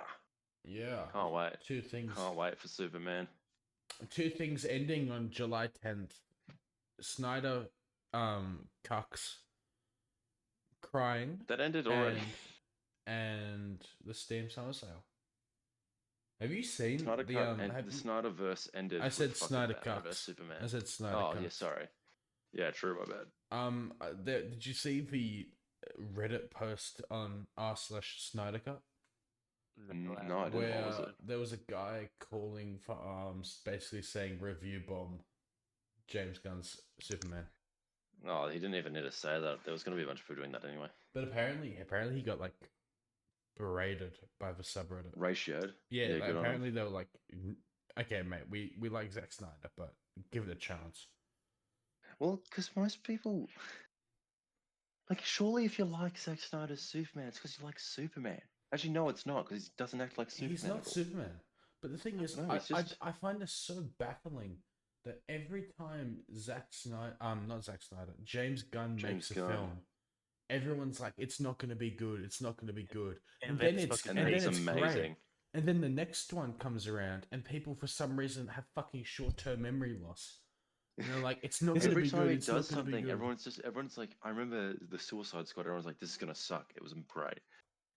Yeah. Can't wait. Two things. Can't wait for Superman. Two things ending on July 10th. Snyder, cucks, crying, That ended already. and the Steam Summer Sale. Have you seen Snyder the Cut and have the you- Snyderverse ended. I said with fucking Snyder Batman cucks. versus Superman. I said Snyder Oh cucks. yeah, sorry. Yeah, true. My bad. Did you see the Reddit post on r/Snyder Cut? No, I didn't. Where What was it? there was a guy calling for arms, basically saying review bomb James Gunn's Superman. Oh, he didn't even need to say that. There was going to be a bunch of people doing that anyway. But apparently he got like berated by the subreddit. Ratioed. Yeah, Yeah, like, good on him. apparently they were like, okay, mate, we like Zack Snyder, but give it a chance. Well, because most people, like, surely if you like Zack Snyder's Superman, it's because you like Superman. Actually, no, it's not because he doesn't act like Superman. He's not at all. Superman. But the thing is, No, I, he's just- I find this so baffling that every time not Zack Snyder, James Gunn James makes a Gunn. film, everyone's like, it's not going to be good. It's not going to be good. And And then then it's it's fucking And then then it's it's great. amazing. And then the next one comes around, and people for some reason have fucking short-term memory loss. And they're like, it's not going to Every be time good. he It's not does going to be something, good. everyone's like, I remember the Suicide Squad. Everyone's like, this is gonna suck. It was great.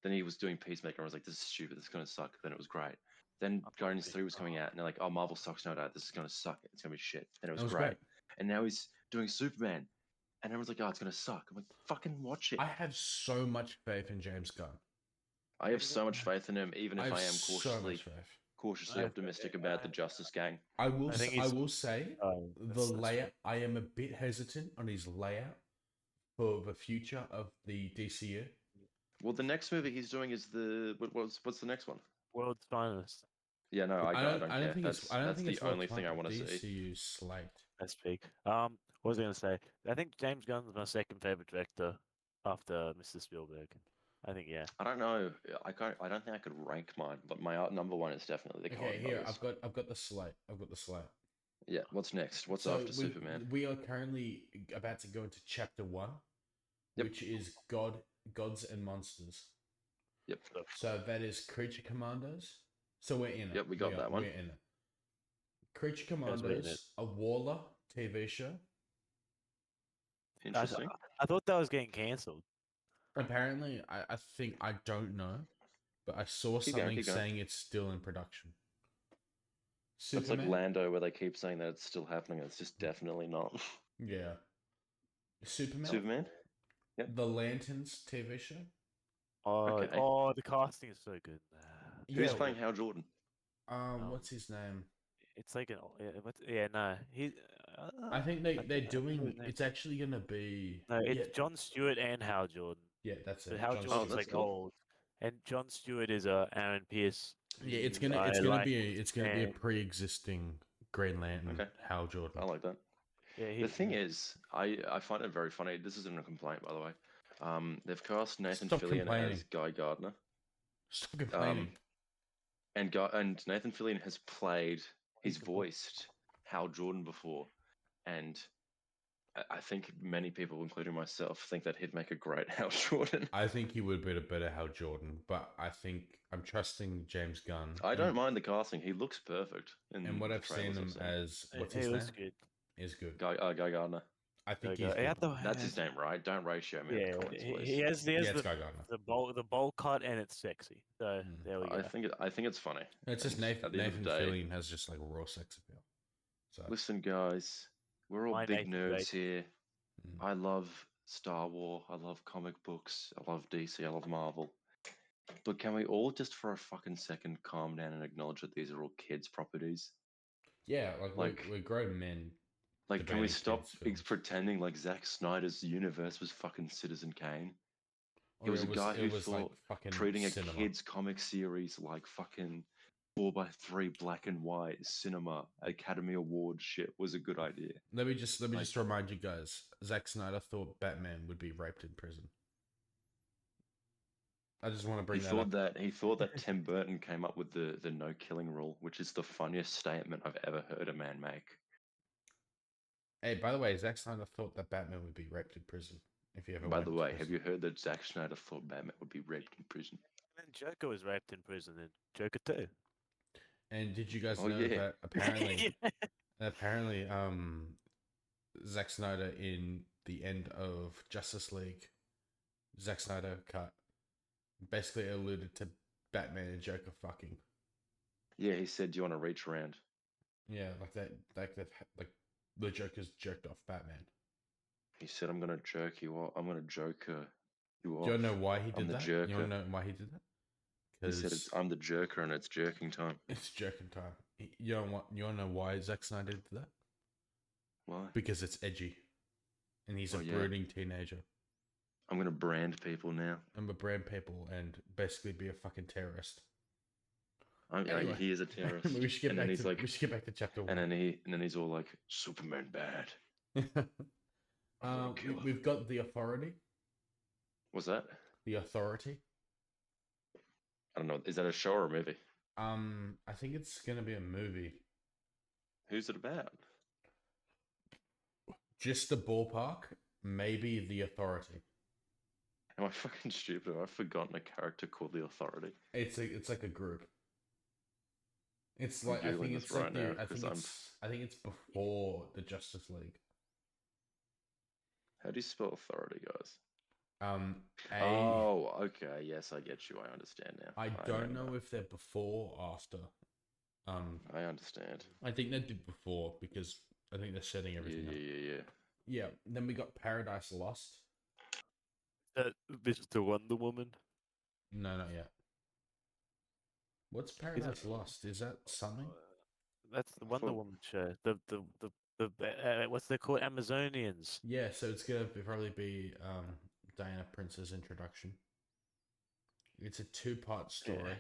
Then he was doing Peacemaker. Everyone's like, this is stupid. This is gonna suck. Then it was great. Then Guardians 3 was coming out, and they're like, oh, Marvel sucks. No doubt. This is gonna suck. It's gonna be shit. Then it was, great. And now he's doing Superman, and everyone's like, oh, it's gonna suck. I'm like, fucking watch it. I have so much faith in James Gunn. I have so much faith in him, even if I I have am so cautiously much faith. I have optimistic faith- about the Justice Gang. I will. I think I he's- will say the that's layout. I am a bit hesitant on his layout for the future of the DCU. Well, the next movie he's doing is what's the next one? World's finest. Yeah, no, I don't care. think That's it's. I don't that's think the it's only thing I want to see. DCU slate. That's big. What was I gonna say? I think James Gunn's my second favorite director after Mr. Spielberg. I think yeah. I don't know. I don't think I could rank mine, but my number one is definitely the Okay, Coen here Brothers. I've got the slate. I've got the slate. Yeah. What's next? What's So after Superman? We are currently about to go into chapter 1, Yep. which is Gods and Monsters. Yep. So that is Creature Commandos. So we're in it. Yep, we got that one. We're in it. Creature we're in it. Commandos, a Waller TV show. Interesting. I thought that was getting cancelled. Apparently, I think, I don't know, but I saw Keep going, something keep going. saying it's still in production. It's like Superman? Lando, where they keep saying that it's still happening. It's just definitely not. Yeah. Superman? Superman. Yep. The Lanterns TV show? Oh, Okay. oh, the casting is so good. Who's Yeah, playing Hal Jordan? what's his name? It's like an yeah no he. I think I they're forget doing. his name. It's actually gonna be. No, it's yeah, John Stewart and Hal Jordan. yeah, that's So it. Hal John Jordan's Stewart. that's like cool. old, And John Stewart is Aaron Pierce. Yeah, it's who gonna I it's gonna like, be a and pre-existing Green Lantern Okay. Hal Jordan. I like that. yeah, The thing is, I find it very funny. This isn't a complaint, by the way. They've cast Nathan Stop Fillion complaining. as Guy Gardner. Stop complaining. And Nathan Fillion has played, he's Think about- voiced Hal Jordan before, and I think many people, including myself, think that he'd make a great Hal Jordan. I think he would be a better Hal Jordan, but I think I'm trusting James Gunn. I don't mind the casting; he looks perfect. And what the I've seen trailers him as, what's his it name? looks good. Is good. Guy Gardner. I think Go- he's he had good. the- That's his name, right? Don't ratio me in Yeah, the comments, he please. he has Yeah, it's the Guy Gardner. the bowl cut and it's sexy. So there we go. I think it's funny. It's just And Nathan at the end of the day- Fillion has just like raw sex appeal. So Listen, guys, we're all My big Nathan nerds Drake. here. Mm. I love Star Wars. I love comic books. I love DC. I love Marvel. But can we all just for a fucking second calm down and acknowledge that these are all kids' properties? yeah, like Like- we're grown men. Like, can we Debating stop kids' films. pretending like Zack Snyder's universe was fucking Citizen Kane? Or He was a guy who it was like thought fucking Treating cinema. a kids' comic series like fucking 4x3 black and white cinema Academy Award shit was a good idea. Let me just like- remind you guys. Zack Snyder thought Batman would be raped in prison. I just want to bring He thought that Tim Burton came up with the no killing rule, which is the funniest statement I've ever heard a man make. Hey, by the way, Zack Snyder thought that Batman would be raped in prison. If you ever. By went the to way, prison. have you heard that Zack Snyder thought Batman would be raped in prison? And then Joker was raped in prison in Joker 2. And did you guys Oh, know yeah. that apparently, Yeah. apparently, Zack Snyder in the end of Justice League, Zack Snyder cut, basically alluded to Batman and Joker fucking. Yeah, he said, "Do you want to reach around?" Yeah, like that, like the Joker's jerked off Batman. He said, "I'm gonna jerk you off. I'm gonna Joker you off." Do you know why he I'm did the that? jerker. You want to know why he did that? He said, "I'm the jerker, and it's jerking time." It's jerking time. You don't want. You want to know why Zack Snyder did that? Why? Because it's edgy, and he's Oh, a yeah. brooding teenager. I'm gonna brand people now. I'm a brand people and basically be a fucking terrorist. Anyway, he is a terrorist. we should get and back then to he's like, we should get back to chapter and one. then he's all like, "Superman bad." kill him. We've got The Authority. What's that? The Authority. I don't know. Is that a show or a movie? I think it's gonna be a movie. Who's it about? Just the ballpark. Maybe The Authority. Am I fucking stupid? Have I forgotten a character called the Authority? It's like a group. It's I'm like I Googling think this it's like right the now, I 'cause think I think it's before the Justice League. How do you spell authority, guys? A, Oh, okay. Yes, I get you. I understand now. I don't know if they're before or after. I understand. I think they did before because I think they're setting Yeah, everything yeah, up. yeah, yeah. Yeah. Then we got Paradise Lost. This is the Wonder Woman. No, not yet. What's Paradise Lost? Is that something? That's the Wonder thought- Woman show. The what's they called? Amazonians. Yeah, so it's gonna probably be Diana Prince's introduction. It's a two-part story.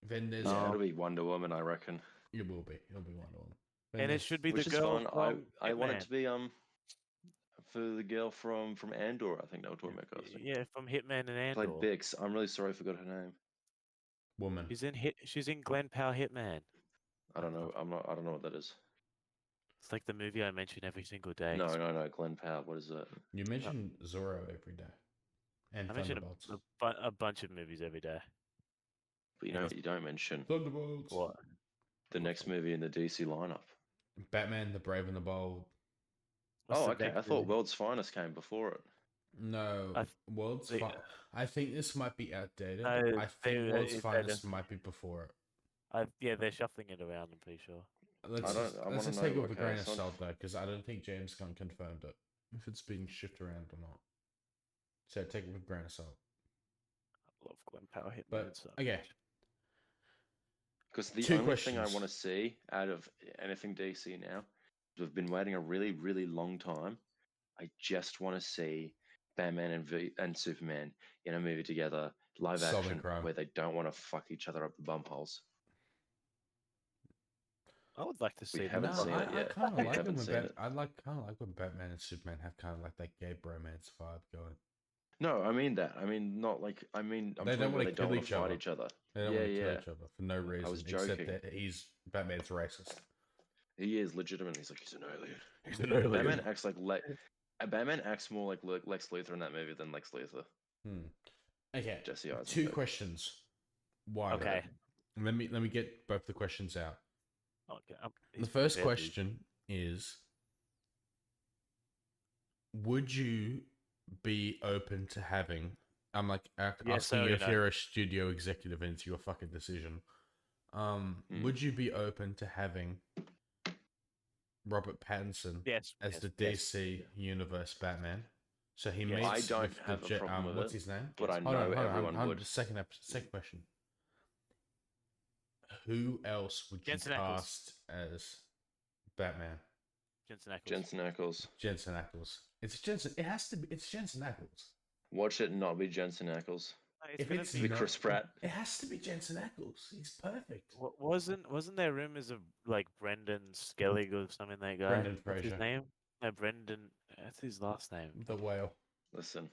Then there's Yeah, it'll be Wonder Woman, I reckon. it will be. It'll be Wonder Woman. Then And it there's- should be Which the is girl fun. from I want it to Hitman. be for the girl from Andor. I think they were talking about casting. Yeah, from Hitman and Played Andor. Bix. I'm really sorry I forgot her name. woman. She's in Glen Powell Hitman. I don't know. I don't know what that is. It's like the movie I mention every single day. No, Glenn Powell. What is that? You mention Zorro every day, and I mention Thunderbolts. a bunch of movies every day. But you Yeah, know, it's- you don't mention Thunderbolts. What? the next movie in the DC lineup. Batman, the Brave and the Bold. What's Oh, the okay. I next thought movie? World's Finest came before it. No, I th- World's the- Fi- I think this might be outdated. No, I think they- World's it's Finest better. might be before it. Yeah, they're shuffling it around. I'm pretty sure. Let's don't- just, I let's wanna just take it know, with a okay, grain of so- salt though, because I don't think James Gunn confirmed it if it's being shifted around or not. So take it with a grain of salt. I love Glen Powell Hitman. But so okay, much. Because the Two only thing I questions. want to see out of anything DC now, we've been waiting a really, really long time. I just want to see Batman and Superman in a movie together, live Solving action, crime. where they don't want to fuck each other up the bum holes. I would like to see We that. haven't No, seen it I yet. kind of We like haven't when seen it. I like kind of like when Batman and Superman have kind of like that gay bromance vibe going. No, I mean that. I mean not like. I mean I'm They talking don't where wanna they don't kill want each to fight other. each other. They don't Yeah, want to kill yeah. each other for no reason was except joking. that Batman's racist. He is legitimate. He's like he's an alien. He's an alien. Batman acts like Batman acts more like Lex Luthor in that movie than Lex Luthor. Okay, Jesse two Eisenberg. questions. Why? Okay. Let me get both the questions out. Okay. The he's first prepared to- question is: would you be open to having? I'm like Yes asking or you if no? you're a studio executive and it's your fucking decision. Would you be open to having Robert Pattinson Yes. as yes, the yes. DC Universe Batman? So he Yes. meets. I don't with have the a problem with what's it, his name? but I Hold know on, everyone would. Second question. Who else would you Jensen Ackles. cast as Batman? Jensen Ackles. Jensen Ackles. Jensen Ackles. It's Jensen. It has to be. It's Jensen Ackles. Watch it not be Jensen Ackles. No, If gonna it's Be not- Chris Pratt. It has to be Jensen Ackles. He's perfect. Wasn't there rumors of like Brendan Skellig or something? That guy. Brendan What's his Fraser. name? No, Brendan. That's his last name. The whale. Listen,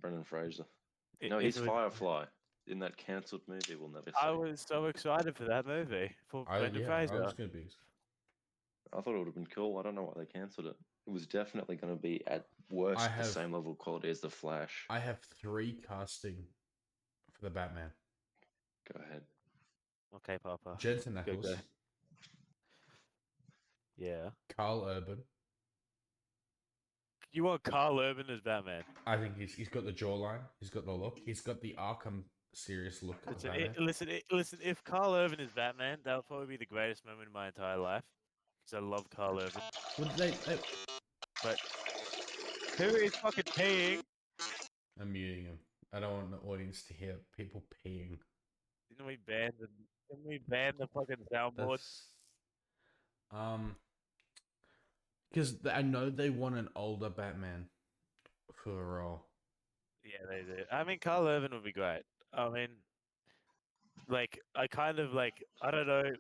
Brendan Fraser. I- No, if he's it was- Firefly in that cancelled movie we'll never see. I was so excited for that movie for Brendan Fraser. I was gonna be. I thought it would have been cool. I don't know why they cancelled it. It was definitely going to be at worst I the have- same level of quality as The Flash. I have 3 casting for the Batman. Go ahead. Okay, Papa. Jensen Go, Ackles, go. Yeah. Carl Urban. You want Carl Urban as Batman? I think he's got the jawline. He's got the look. He's got the Arkham serious look. Of Listen, Batman. listen. If Carl Urban is Batman, that would probably be the greatest moment in my entire life. Because I love Carl Urban. Well, But who is fucking peeing? I'm muting him. I don't want the audience to hear people peeing. Didn't we ban the fucking soundboard? That's, because I know they want an older Batman for the role. Yeah, they do. I mean, Carl Urban would be great. I mean, like, I kind of like, I don't know.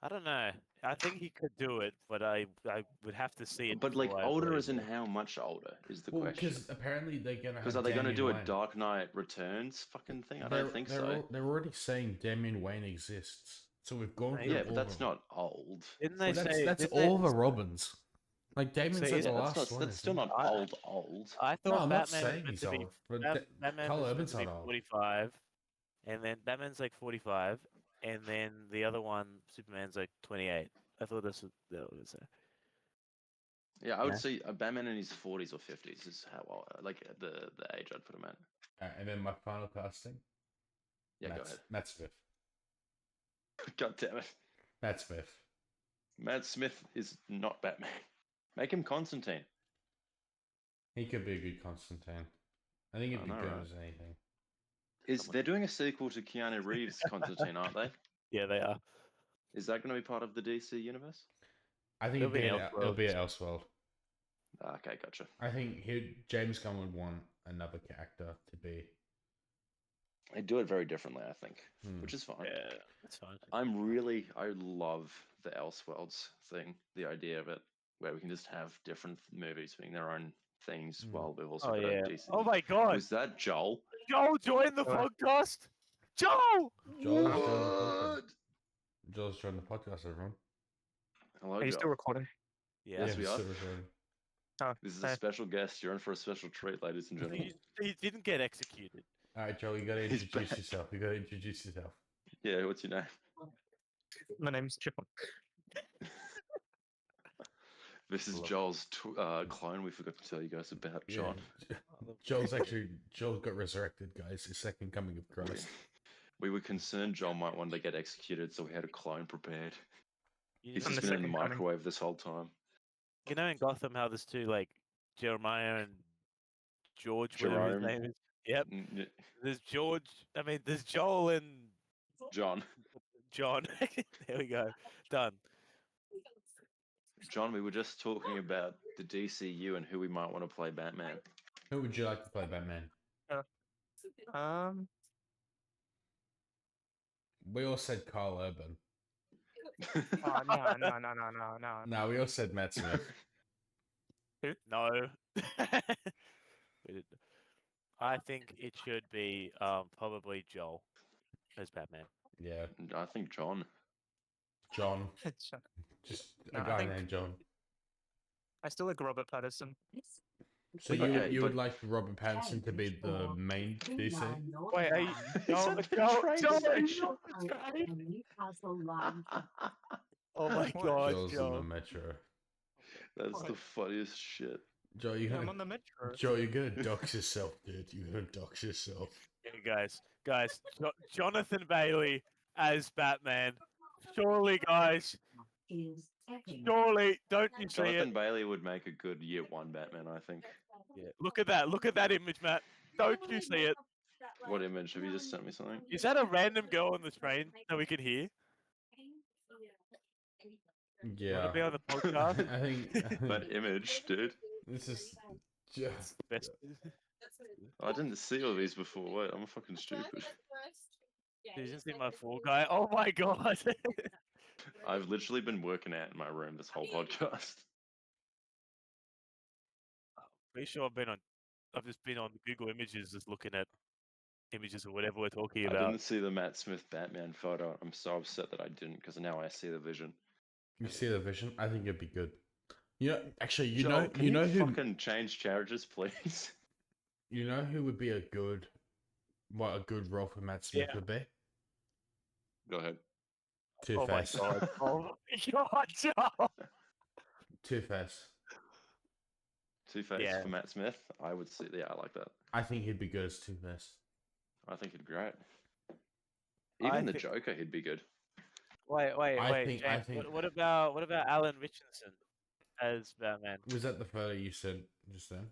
I don't know. I think he could do it, but I would have to see it. But like before I older believe as in it. how much older is the Well, question. because apparently they're gonna. Because have are they going to Damian do a Wayne. Dark Knight Returns fucking thing? I don't think so. They're already saying Damian Wayne exists, so we've gone. Yeah, through Yeah, all but that's the- not old. Didn't they Well, say that's didn't they- all the Robins. Like Damien's So like is the it- last That's one. still isn't he? not I- old. I No, thought I'm not Batman was saying meant he's to be old, but Batman Carl was meant Urban's to be not old. 45, and then Batman's like 45, and then the other one, Superman's like 28. I thought that's what that was. Yeah, I would Yeah. say a Batman in his 40s or 50s is how like the age I'd put him at. And then my final casting. Yeah, Matt, go ahead. Matt Smith. God damn it. Matt Smith. Matt Smith is not Batman. Make him Constantine. He could be a good Constantine. I think he'd I be know, good right? as anything. They're doing a sequel to Keanu Reeves' Constantine, aren't they? Yeah, they are. Is that going to be part of the DC universe? I think It'll be it'll be an Elseworld. Okay, gotcha. I think James Gunn would want another character to be. They do it very differently, I think, Hmm. which is fine. Yeah, that's fine. I love the Elseworlds thing, the idea of it, where we can just have different movies being their own things Hmm. while we've also Oh got yeah. a DC. Oh my God. Was that Joel? Joel, join the podcast. Joel. Joel's joined the podcast. Joel's joined the podcast, everyone. Hello, Are you Joel. still recording? Yeah. Yes, we are. still recording. Oh, This is hi. a special guest. You're in for a special treat, ladies and gentlemen. He didn't get executed. All right, Joel, you gotta He's introduce back. yourself. You gotta introduce yourself. Yeah, what's your name? My name's Chipmunk. This is Love it. Joel's clone. We forgot to tell you guys about John. Joel's got resurrected, guys. His second coming of Christ. We were concerned John might one day get executed, so we had a clone prepared. You He's I'm just the been in the second coming. microwave this whole time. know in Gotham how there's two like Jeremiah and George, whatever his Jerome. name is. Yep. N- There's George. I mean, there's Joel and John. John. There we go. Done. John, we were just talking about the DCU and who we might want to play Batman. Who would you like to play Batman? Um, We all said Carl Urban. oh, no. No, we all said Matt Smith. No. We didn't. I think it should be probably Joel as Batman. Yeah, I think John. John. Sure. Just No, a I guy think- named John. I still like Robert Pattinson. So Okay, you would but- like Robert Pattinson to be the main DC? Wait, are you? Joel, He's Joel, on the Joel, train Joel, Oh my What? god, Joel's in the Joel. Metro. That's the funniest shit. Joel, you Yeah, I'm gonna on the metro. Joel, you're gonna dox yourself, dude. You're gonna dox yourself. Yeah, guys, Jonathan Bailey as Batman. Surely, guys, surely, don't you see it? Jonathan Bailey would make a good year one Batman, I think. Yeah. Look at that image, Matt. Don't you see it? What image? Have you just sent me something? Is that a random girl on the train that we can hear? Yeah. Want to be on the podcast? I think That image, dude. this is just Best. I didn't see all these before. Wait, I'm fucking stupid. Did you see my Fall Guy? Oh my god. I've literally been working out in my room this whole podcast. Pretty sure I've just been on Google Images just looking at images or whatever we're talking I about. didn't see the Matt Smith Batman photo. I'm so upset that I didn't because now I see the vision. you see the vision. I think it'd be good. You know, actually, you Joel, know, can you know who, fucking change characters, please? you know who would be a good role for Matt Smith Yeah. would be? Go ahead. Two Oh my Face. god. Oh my god, Joel. Two Face. Two-Face Yeah. for Matt Smith. I would see. Yeah, I like that. I think he'd be good as Two Face. I think he'd be great. I Even the thi- Joker, he'd be good. Wait, I James. think- What about Alan Richardson as Batman? Was that the photo you sent just then?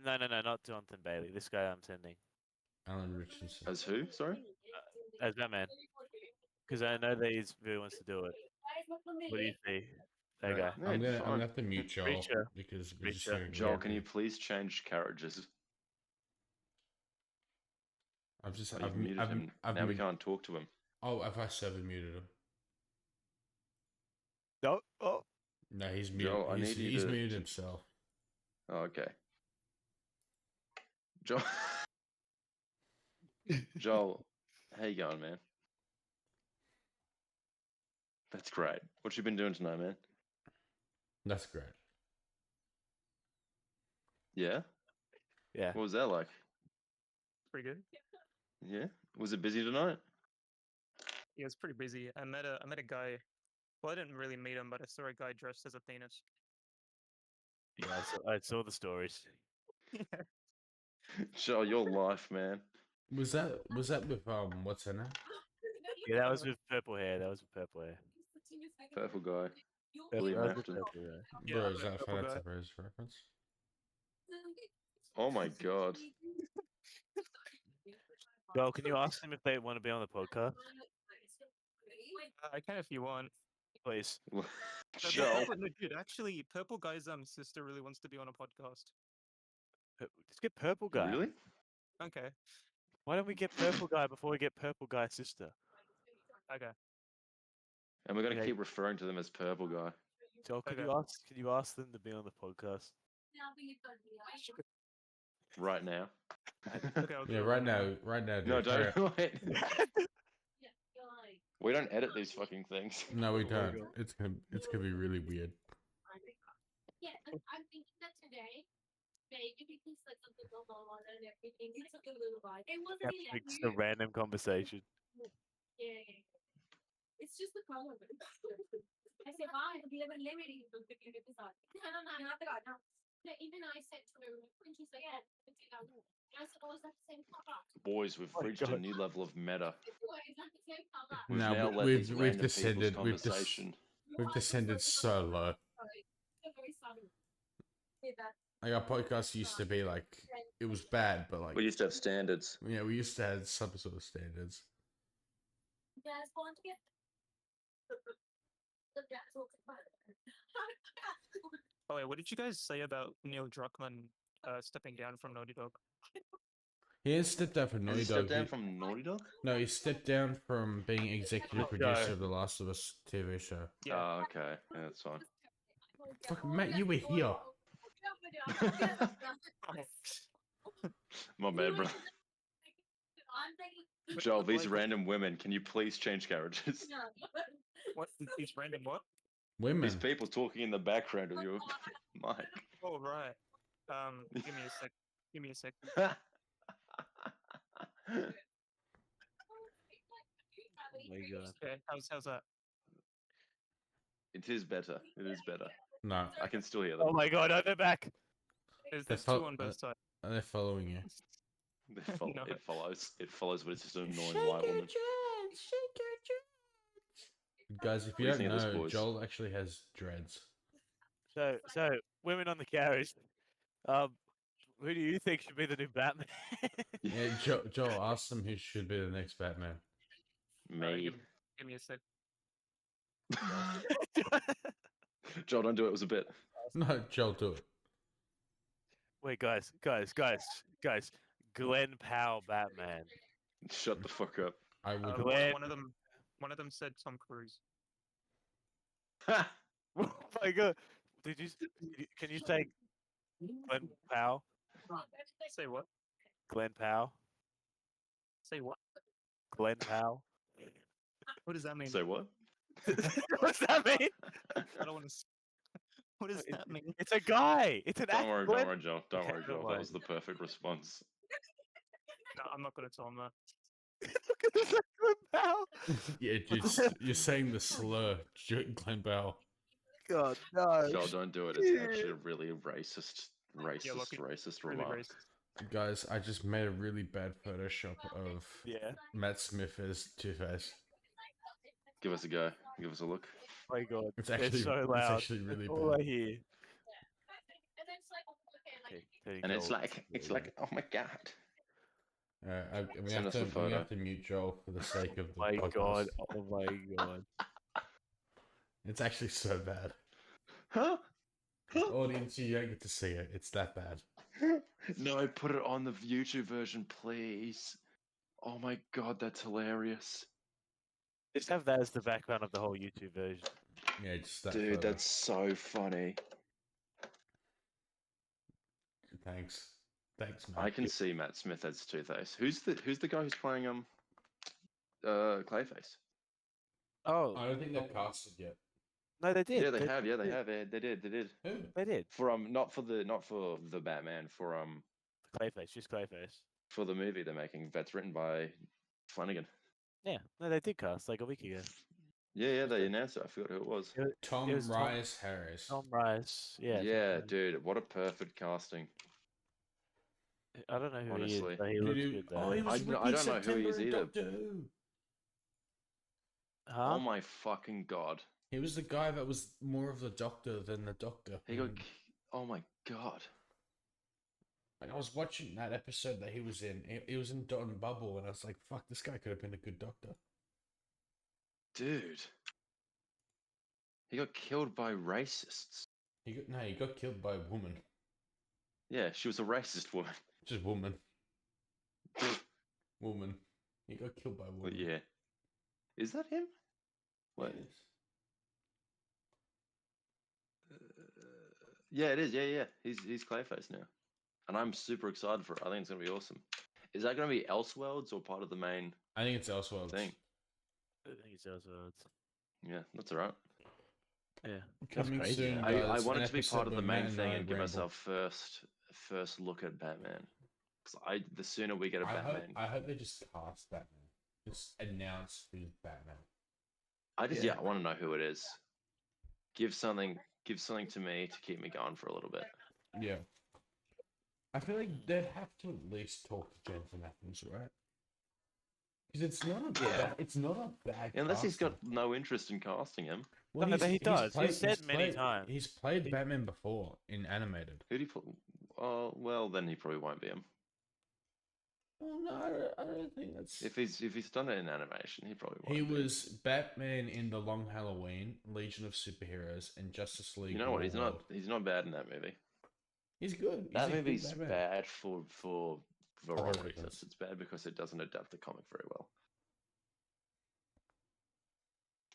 No, not Jonathan Bailey. This guy I'm sending Alan Richardson. As who? Sorry. as Batman because I know that he's really wants to do it. What do you see? That Right, guy. Yeah, I'm it's gonna fine. have to mute Joel Reacher. because we're just Reacher. hearing Joel, weird can you things. please change characters? I've just Oh, I've you've muted I've, him. I've Now we mute- can't talk to him. Oh, have I server muted him? No. Oh. No, he's muted. Joel, I he's need you he's to- muted himself. Oh, okay. Joel. Joel, how you going, man? That's great. What you been doing tonight, man? That's great. Yeah. Yeah. What was that like? Pretty good. Yeah. Was it busy tonight? Yeah, it's pretty busy. I met a guy. Well, I didn't really meet him, but I saw a guy dressed as Athena's. Yeah, I saw the stories. Joel, your life, man. Was that with what's her name? Yeah, that was with purple hair. Purple guy. That William was with Afton. purple hair. Yeah, Bro, is the that a purple Finance guy. Affairs reference? Oh my god. Joel, can you ask them if they want to be on the podcast, I can if you want. please? No, Joel. no, dude, actually, Purple Guy's sister really wants to be on a podcast. Let's get purple guy. Really? Okay, Why don't we get purple guy before we get purple guy's sister? okay. And we're gonna Okay. keep referring to them as Purple Guy. Joel, can Okay. you ask them to be on the podcast? Right now. Okay, I'll do Yeah, it right now. Dude, No, hurry up. don't wait. We don't edit these fucking things. No, we Oh my don't. God. It's gonna be really weird. Yeah, and I'm thinking that today, maybe because like something going on and everything, it took a little while. It wasn't That's really that just a weird. random conversation. Yeah. It's just the color of it. I said, why? Limiting the design. No, no. No, even I said to her, when she's like, yeah, I said, oh, is that the same color? Boys, we've Oh my reached a God. new level of meta. What, is that the same color? We've No, now but let we've- these we've random descended- people's we've des- conversation. We've descended so low. Very sorry. Yeah, that. Like our podcast used to be like it was bad, but like We used to have standards. yeah, we used to have some sort of standards. You guys want to get the gas will come out. Oh wait, what did you guys say about Neil Druckmann stepping down from Naughty Dog? He has stepped down from Has Naughty he Dog. stepped down from Naughty Dog? No, he stepped down from being executive Oh, producer no. of the Last of Us TV show. Yeah. Oh, okay. Yeah, that's fine. Fucking Matt, you were here. My bad, bro. Joel, these random women, can you please change characters? What? These random what? Women. These people talking in the background of your mic. Oh right. Give me a sec. Give me a sec. Oh my god. Okay, how's that? It is better. It is better. No, I can still hear them. Oh my god, they're back. There's fol- two on both sides. they're following you. No. It follows. It follows, but it's just an annoying white woman. Guys, if do you you don't think of this, know, boys? Joel actually has dreads. So women on the carriage. Who do you think should be the new Batman? Yeah, Joel asked him who should be the next Batman. Alright, Me. give me a sec. Joel, don't do it. It was a bit. No, Joel, do it. Wait, guys. Glenn Powell Batman. Shut the fuck up. I would. Glenn- One of them said Tom Cruise. Oh my god. Can you say Glenn Powell? Say what? Glenn Powell? Say what? Glenn Powell? What does that mean? Say what? What's that mean? I don't want to. What does that mean? It's a guy. It's an Don't actor. worry, Glenn- don't worry, Joel. Don't Okay, worry, don't Joel. worry. That was the perfect response. No, I'm not gonna tell him that. Look at this, Glenn Powell. Yeah, you're saying the slur, Glenn Bell. God, no. Joel, don't do it. It's actually a really racist look, racist Really remark. racist. Guys, I just made a really bad Photoshop of Yeah. Matt Smith as Two-Face. Give us a go. Give us a look. Oh my god. It's actually so It's loud. actually really All I bad. hear. Okay, And it's like, oh my god. We Send have us a to photo. mute Joel for the sake of the Oh my podcast. god. Oh my god. It's actually so bad. Huh? Audience, you don't get to see it. It's that bad. No, put it on the YouTube version, please. Oh my god, that's hilarious. Just have that as the background of the whole YouTube version. Yeah, just that Dude, photo. that's so funny. Thanks, man. I can see Matt Smith as Two-Face. Who's the guy who's playing Clayface? Oh, I don't think they've casted yet. no, they did. Yeah, they have. Yeah, they have. They did. Who? They did. For not for the Batman. Clayface, just Clayface. For the movie they're making. That's written by Flanagan. Yeah, no, they did cast like a week ago. Yeah, they announced it. I forgot who it was. Tom It was Tom- Rice Harris. Tom Rice. Yeah. Yeah, Tom Rice. dude, what a perfect casting. I don't know who he honestly. is, but he Did looks you- good oh, though. he was I Ricky don't know who he September is in either. Doctor Who. Huh? Oh my fucking god. He was the guy that was more of the Doctor than the Doctor. He got. in- Oh my god. Like, I was watching that episode that he was in. He was in Don Bubble, and I was like, "Fuck, this guy could have been a good Doctor." Dude. He got killed by racists. He got killed by a woman. Yeah, she was a racist woman. Just woman. Woman. He got killed by a woman. But yeah. Is that him? What? Yes. Yeah, it is. Yeah. He's Clayface now, and I'm super excited for it. I think it's gonna be awesome. Is that gonna be Elseworlds or part of the main I think it's Elseworlds. thing? I think it's also. Yeah, that's alright. Yeah. That's Coming crazy, soon, though. I guys, want an it to be episode part of the where main Matt thing I and give ramble. ourselves first look at Batman. Because the sooner we get a I Batman, hope they just cast Batman. Just announce who's Batman. I want to know who it is. Give something to me to keep me going for a little bit. Yeah. I feel like they'd have to at least talk to Jensen Ackles, right? Because it's not a bad. Unless he's got casting. no interest in casting him. Well, No, but he does. He's said he's many played- times. He's played Batman before in animated. Who do you put? Oh, well, then he probably won't be him. Well, no, I don't think that's. If he's done it in animation, he probably won't. He be. was Batman in The Long Halloween, Legion of Superheroes, and Justice League. You know what? Warworld. He's not bad in that movie. He's good. He's That a good movie's Batman. bad for the wrong reasons. reasons. It's bad because it doesn't adapt the comic very well,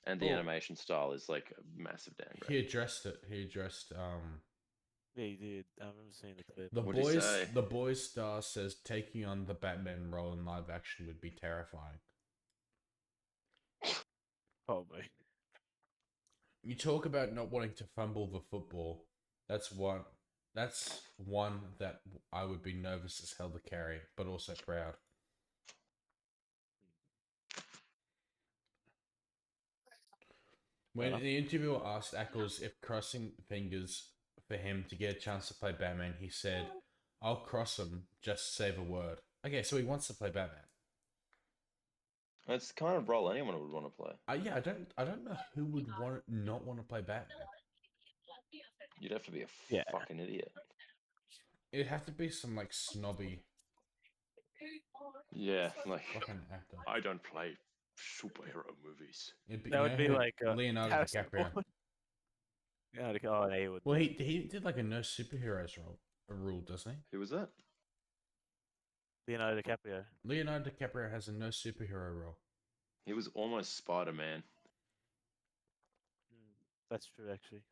and the Oh. animation style is like a massive downgrade. He addressed it. He addressed Yeah, you did. I remember seeing the clip. the What'd he boys. say? The boys star says taking on the Batman role in live action would be terrifying. Probably. You talk about not wanting to fumble the football. That's one. That's one that I would be nervous as hell to carry, but also proud. When enough. the interviewer asked Ackles if crossing fingers for him to get a chance to play Batman, he said, "I'll cross him, just save a word." Okay, so he wants to play Batman. That's the kind of role anyone would want to play. Yeah, I don't know who would not want to play Batman. You'd have to be a Yeah. fucking idiot. It'd have to be some like snobby Yeah, like fucking actor. I don't play superhero movies. That would be like Leonardo Harrison DiCaprio. Ford. Yeah, oh, he would. Well, he did like a no superheroes rule, doesn't he? Who was that? Leonardo DiCaprio. Leonardo DiCaprio has a no superhero role. He was almost Spider-Man. That's true, actually.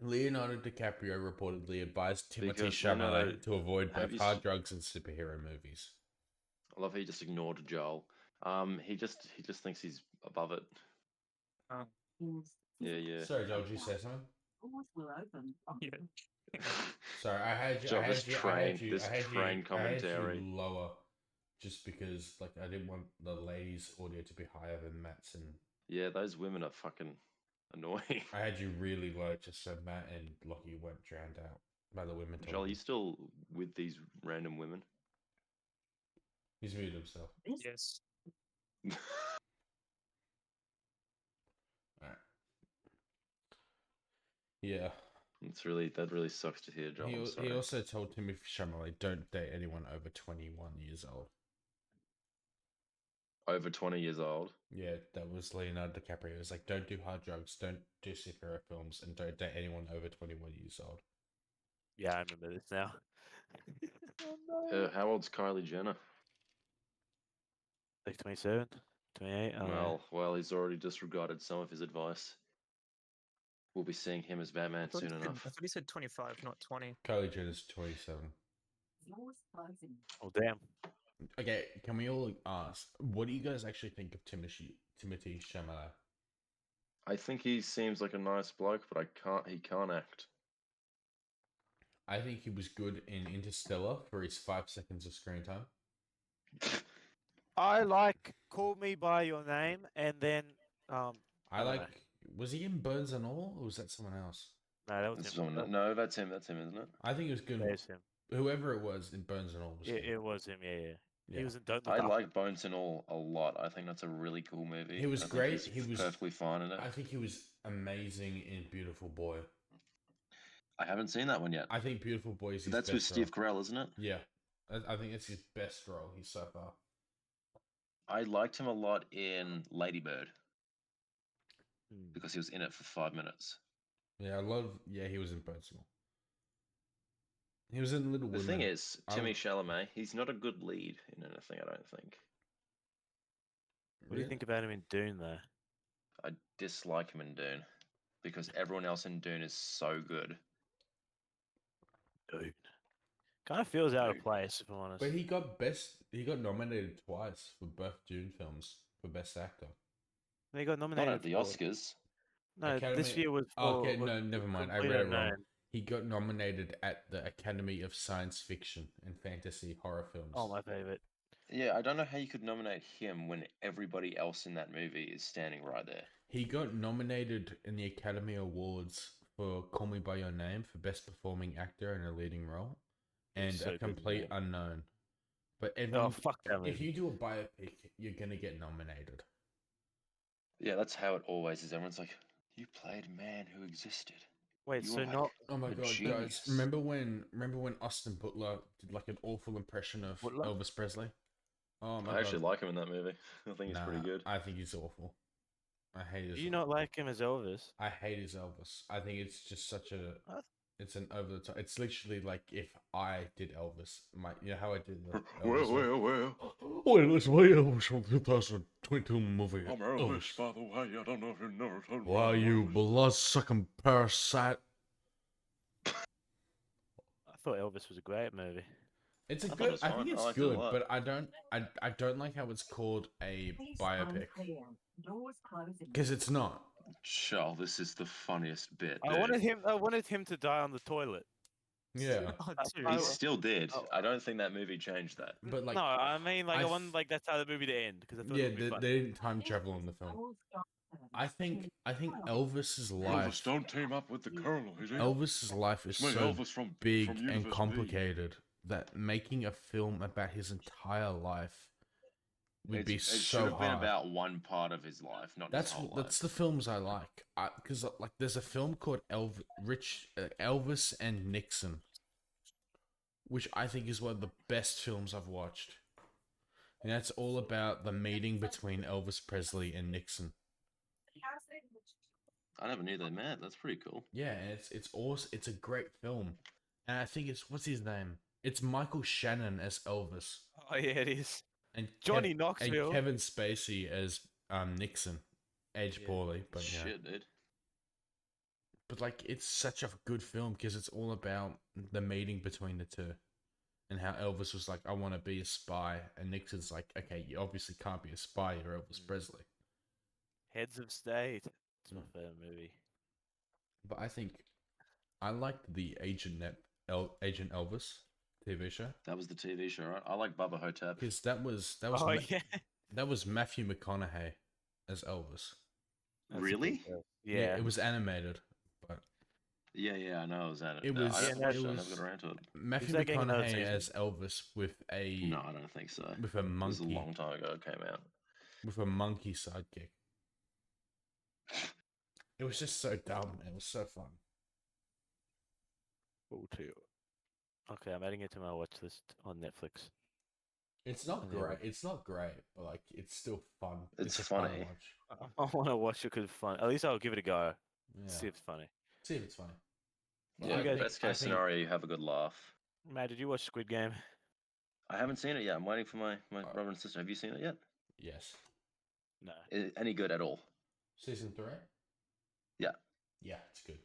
Leonardo DiCaprio reportedly advised Timothy Because, no, no, Chalamet no. to avoid Have both you hard s- drugs and superhero movies. I love how he just ignored Joel. He just thinks he's above it. Yeah. Sorry, Joel, did you say something? Yeah. Sorry, I had you. Joel, I this had you. I train- had you. this I had train you. I had commentary. you lower, just because like I didn't want the ladies' audio to be higher than Matt's, and Yeah, those women are fucking annoying. I had you really low just so Matt and Lockie weren't drowned out by the women Joel, are talking. you still with these random women? He's muted himself. Yes. Alright. Yeah. That really sucks to hear, Joel. I'm He sorry. also told Timothy Chalamet, "Don't date anyone over 21 years old." Over 20 years old. Yeah, that was Leonardo DiCaprio. It was like, "Don't do hard drugs, don't do superhero films, and don't date anyone over 21 years old." Yeah, I remember this now. Oh, no. How old's Kylie Jenner? Like 27, 28. I don't know. Well, he's already disregarded some of his advice. We'll be seeing him as Batman soon enough. I thought he said 25, not 20. Kylie Jenner's 27. Oh, damn. Okay, can we all ask, what do you guys actually think of Timothy Chalamet? I think he seems like a nice bloke, but he can't act. I think he was good in Interstellar for his 5 seconds of screen time. I like Call Me By Your Name, and then I don't like. know. Was he in Burns and All, or was that someone else? no, that was That's him. someone- no, that's him, isn't it? I think it was good. That is him. Whoever it was in Burns and All was Yeah, good. it was him. Yeah. Yeah. He was in Don't Look I Up. like Bones and All a lot. I think that's a really cool movie. He was I think great. he's He was perfectly fine in it. I think he was amazing in Beautiful Boy. I haven't seen that one yet. I think Beautiful Boy is his That's with best Steve role. Carell, isn't it? Yeah, I think it's his best role he's so far. I liked him a lot in Lady Bird Hmm. because he was in it for 5 minutes. Yeah, I love. Yeah, he was in Burns and All. He was in Little The Women. thing is, I Timmy would- Chalamet, he's not a good lead in anything, I don't think. What do you think about him in Dune, though? I dislike him in Dune because everyone else in Dune is so good. Dune. Kind of feels out of Dune. place, if I'm honest. But he got nominated twice for both Dune films for Best Actor. And he got Not nominated at the for- Oscars. No, this Academy- year was for. Oh, okay, was no, never mind. I Complete read it wrong. Unknown. He got nominated at the Academy of Science Fiction and Fantasy Horror Films. Oh, my favorite. Yeah, I don't know how you could nominate him when everybody else in that movie is standing right there. He got nominated in the Academy Awards for Call Me by Your Name for Best Performing Actor in a Leading Role, and so A good in Complete that. Unknown. But Oh, everyone, fuck that if movie. you do a biopic, you're gonna get nominated. Yeah, that's how it always is. Everyone's like, "You played a man who existed." Wait, You so are not Oh my a god, guys! genius. Remember when Austin Butler did like an awful impression of Butler? Elvis Presley? Oh my I god! actually like him in that movie. I think he's pretty Nah, good. I think he's awful. I hate do his. you not like him as Elvis? I hate his Elvis. I think it's just such a. Huh? It's an over the top. It's literally like if I did Elvis. You know how I did the Well, Elvis. one? well. Well, let's play Elvis from 2022 movie. I'm Elvis, by the way. I don't know if you know. Why you blood sucking parasite? I thought Elvis was a great movie. It's a I thought it good. was I fine. think I it's liked it a good, lot. but I don't. I don't like how it's called a biopic because it's not. Charles, this is the funniest bit. I dude. wanted him to die on the toilet. Yeah, Oh, dude. He I- still did. Oh. I don't think that movie changed that. but like no, I mean like I I wanted like that's how the movie to end because I thought yeah, it would be they fun. didn't time travel in the film. I think Elvis's life. don't team up with the Colonel. Elvis's life is so big and complicated that making a film about his entire life would be It so should have been hard. about one part of his life, not his whole life. That's the films I like. Because like there's a film called Elvis and Nixon, which I think is one of the best films I've watched. And that's all about the meeting between Elvis Presley and Nixon. I never knew they met. That's pretty cool. Yeah, and it's awesome. It's a great film, and I think it's what's his name? It's Michael Shannon as Elvis, Oh yeah, it is. and Johnny and Knoxville. Kevin Spacey as Nixon, aged Yeah. poorly, but yeah. Shit, dude. But like, it's such a good film because it's all about the meeting between the two, and how Elvis was like, "I want to be a spy," and Nixon's like, "Okay, you obviously can't be a spy. You're Elvis Presley." Heads of State. It's my favorite movie. But I think I liked the Agent Elvis TV show That was the TV show, right? I like Bubba Hotep. because that was Oh yeah. that was Matthew McConaughey as Elvis. That's a Really? good show. Yeah. It was animated, but Yeah, I know. It was that. It was- I yeah, never that watched it. I was- never got around to it. Matthew that getting another McConaughey season? as Elvis with a No, I don't think so. with a It was a monkey long time ago it came out. with a monkey sidekick. It was just so dumb. It was so fun. Cool too. Okay, I'm adding it to my watch list on Netflix. It's not Yeah. great. It's not great, but like it's still fun. It's a fun funny. watch. I want to watch it because it's fun. At least I'll give it a go. Yeah. See if it's funny. See if it's funny. But Yeah, I think- best I case think- scenario, you have a good laugh. Matt, did you watch Squid Game? I haven't seen it yet. I'm waiting for my brother and sister. Have you seen it yet? Yes. No. Any good at all? Season 3? Yeah. Yeah, it's good.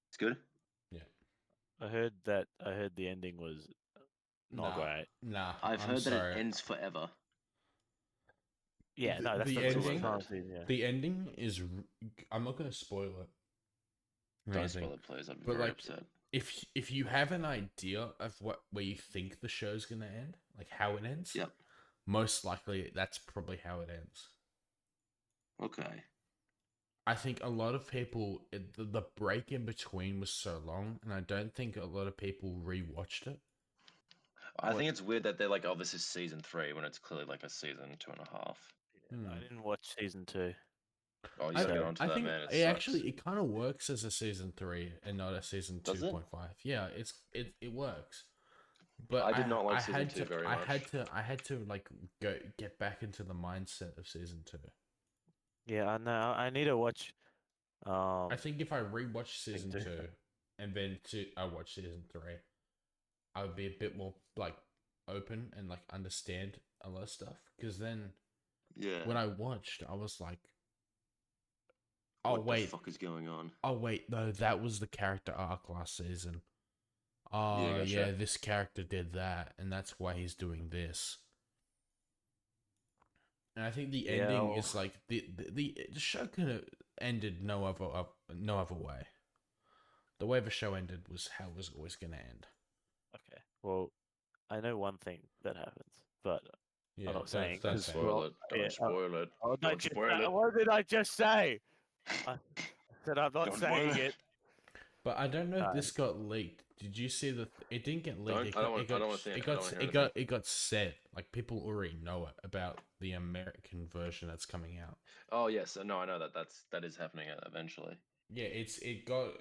It's good. I heard the ending was not Nah. great. Nah. I've I'm heard that sorry. it ends forever. Yeah, The- no, that's the what ending- I'm trying to see, yeah. The ending is. I'm not going to spoil it. or Don't anything. spoil it, please. I'd be But, very like, upset. If you have an idea of where you think the show's gonna end, like how it ends, Yep. most likely that's probably how it ends. Okay. I think a lot of people the break in between was so long, and I don't think a lot of people rewatched it. I What- think it's weird that they're like, oh, this is season 3 when it's clearly like a season 2.5. Yeah, I Hmm. didn't watch season 2. Oh, you I, gotta get onto I that, think man. it It, actually it kind of works as a season 3 and not a season Does it? 2.5. Yeah, it works. But I did not like I season had 2 to, very I much. had to like get back into the mindset of season 2. Yeah, I know. I need to watch. I think if I rewatch season two. 2 and then I watch season 3, I would be a bit more like open and like understand a lot of stuff. Because then yeah. when I watched, I was like, oh What wait, the fuck is going on? oh wait, no, that was the character arc last season. Oh gotcha. yeah, this character did that, and that's why he's doing this. And I think the Yeah, ending well- is like the show could have ended no other way. The way the show ended was how it was always gonna end. Okay. Well, I know one thing that happens, but Yeah, not saying, don't 'cause say well, it. Spoil it. Don't yeah, spoil it. oh, Don't just spoil say- it. what did I just say? I said I'm not Don't spoil saying it. it. But I don't know if Uh, this got leaked. Did you see the? It didn't get leaked. Don't- It I don't got, want- it got, I don't wanna see it. it I don't got, wanna it hear got, it got said. Like people already know it about the American version that's coming out. Oh yes, no, I know that. That is happening eventually. Yeah, it got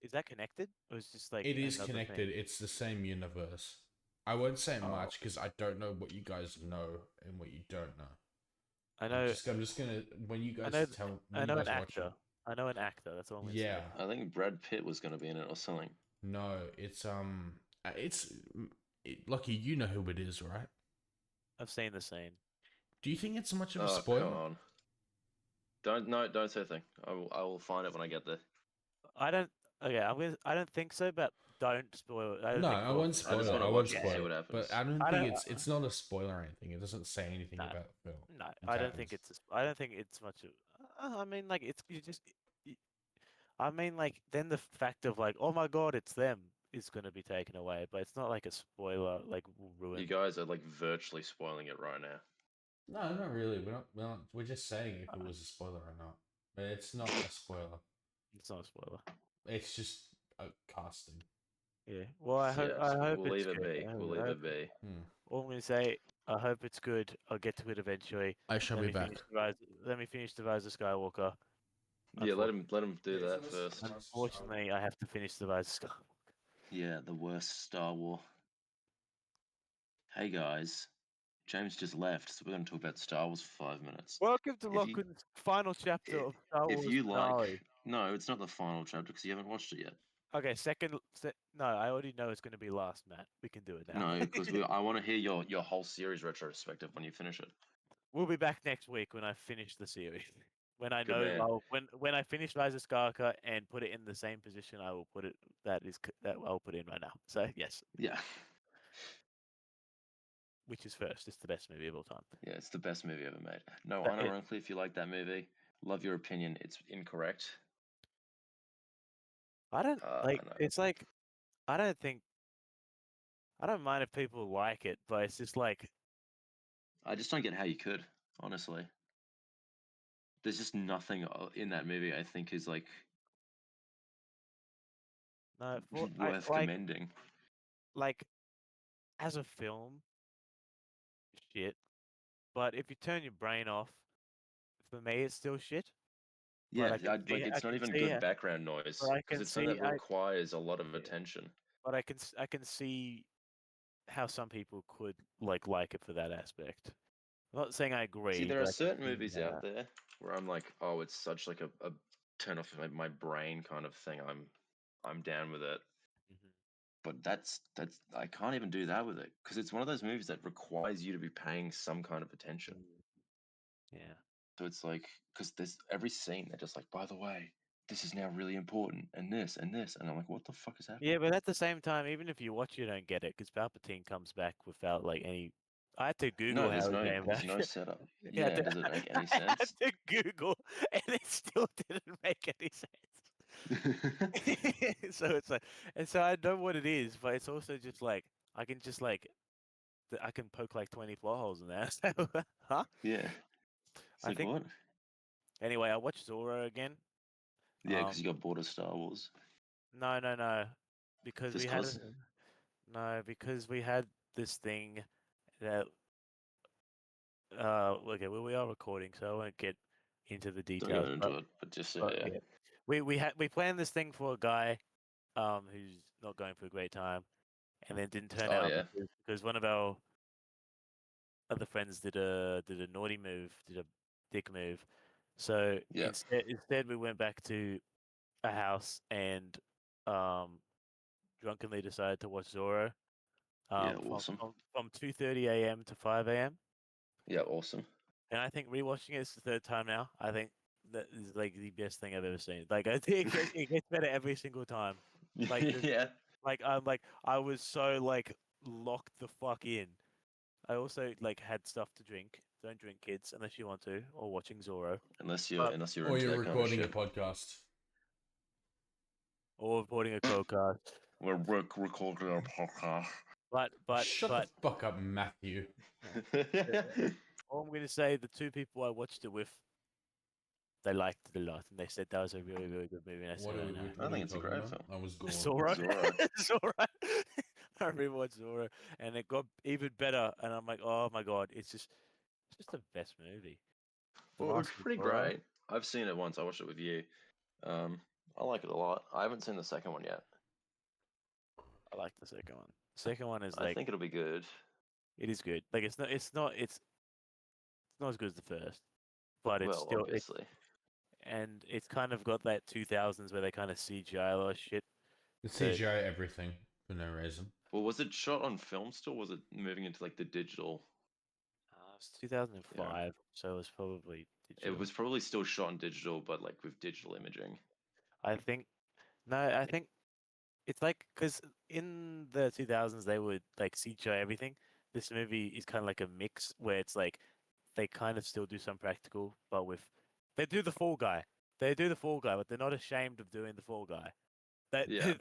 Is that connected, or is just like It is another thing? connected. It's the same universe. I won't say Oh. much because I don't know what you guys know and what you don't know. I know. I'm just gonna when you guys know- tell I when know you an guys watch actor. it. I know an actor. That's all I'm gonna Yeah, say. I think Brad Pitt was going to be in it or something. no, it's Lucky. You know who it is, right? I've seen the scene. Do you think it's much of a Oh, spoiler? come on. Don't say a thing. I will find it when I get there. I don't. Okay, I don't think so, but don't spoil it. I don't No, think I we'll- won't spoil just it. wanna I watch won't it and see spoil what it. happens. But I don't I think don't- it's not a spoiler or anything. It doesn't say anything No. about the film. No, It I don't think happens. it's. I don't think it's much of. I mean, like it's you just. y- I mean, like then the fact of like, oh my god, it's them is going to be taken away, but it's not like a spoiler, like will ruin. You guys are like virtually spoiling it right now. No, not really. We're just saying if it was a spoiler or not. But it's not a spoiler. It's not a spoiler. It's just a casting. Yeah. Well, I hope. Yes, I hope we'll it's leave it good. be. I We'll hope- I leave hope- it be. All I'm going to say, I hope it's good. I'll get to it eventually. I shall be back. Let me finish the Rise of Skywalker. Yeah, let him do Yeah, that so first. Unfortunately, I have to finish the Rise of Skywalker. Yeah, the worst Star War. Hey guys, James just left, so we're going to talk about Star Wars for 5 minutes. Welcome to If you- Lachlan's final chapter of Star If Wars you finale. like, no, it's not the final chapter because you haven't watched it yet. Okay, no, I already know it's going to be last, Matt. We can do it now. No, because I want to hear your whole series retrospective when you finish it. We'll be back next week when I finish the series. When I Good know, man. when I finish Rise of Skywalker and put it in the same position, I will put it. That I'll put in right now. So yes, Yeah, which is first? It's the best movie of all time. yeah, it's the best movie ever made. No, That it- unironically, if you like that movie, love your opinion. It's incorrect. I don't like. no. It's like I don't think. I don't mind if people like it, but it's just like I just don't get how you could, honestly. There's just nothing in that movie I think is like no. worth commending. Like as a film, shit. But if you turn your brain off, for me, it's still shit. Yeah, I can see- I it's not can even see good how- background noise but I because can it's something see- that I- requires a lot of Yeah. attention. But I can see how some people could like it for that aspect. I'm not saying I agree. See, there but are I can certain see movies that. out there where I'm like, oh, it's such like a turn off my brain kind of thing. I'm down with it. Mhm. But that's I can't even do that with it because it's one of those movies that requires you to be paying some kind of attention. Yeah. So it's like because there's every scene they're just like, by the way, this is now really important, and this, and I'm like, what the fuck is happening? Yeah, but at the same time, even if you watch, you don't get it because Palpatine comes back without like any. I had to Google No, how there's he no came there's back. no setup. Yeah, Yeah, does it make any I had sense? to Google, and it still didn't make any sense. So it's like, and so I know what it is, but it's also just like I can just like I can poke like 20 plot holes in there. So, huh? Yeah. It's I like think- what? Anyway, I watched Zorro again. Yeah, because Um, you got bored of Star Wars. No, because Just we had 'cause? because we had this thing that okay, well, we are recording, so I won't get into the Don't details. go into it, but just but yeah. we planned this thing for a guy who's not going for a great time, and then didn't turn Oh, out yeah. because one of our other friends did a naughty move, did a dick move. So Yeah. instead we went back to a house and drunkenly decided to watch Zorro. Yeah, awesome. From 2:30 a.m. to 5 a.m. Yeah, awesome. And I think rewatching it, it's the third time now. I think that is like the best thing I've ever seen. Like I think it gets better every single time. Like the- yeah. Like I was so like locked the fuck in. I also like had stuff to drink. Don't drink, kids, unless you want to, or watching Zorro, Unless you're Or into you're that kind of recording a shit. podcast. or reporting a co-cast. We're recording our podcast. But Shut the fuck up, Matthew. all I'm gonna say, the two people I watched it with, they liked it a lot, and they said that was a really, really good movie. And I said, What are "I we, know." what I are think we it's a talking great about? film. I was gone. Zorro. Zorro. Zorro. I rewatched Zorro, and it got even better. And I'm like, oh my god, it's just the best movie. The Well, it's Mask of pretty Zorro. great. I've seen it once. I watched it with you. I like it a lot. I haven't seen the second one yet. I like the second one. The second one is I like think it'll be good. it is good. Like it's not as good as the first, but it's Well, still obviously. and it's kind of got that 2000s where they kind of CGI a lot of shit. The So- CGI everything for no reason. Well, was it shot on film still? Or was it moving into like the digital? It's 2005, so it was probably digital. It was probably still shot on digital, but like with digital imaging. I think I think it's like because in the 2000s they would like CGI everything. This movie is kind of like a mix where it's like they kind of still do some practical, but with they do the Fall Guy. They do the Fall Guy, but they're not ashamed of doing the Fall Guy. They Yeah.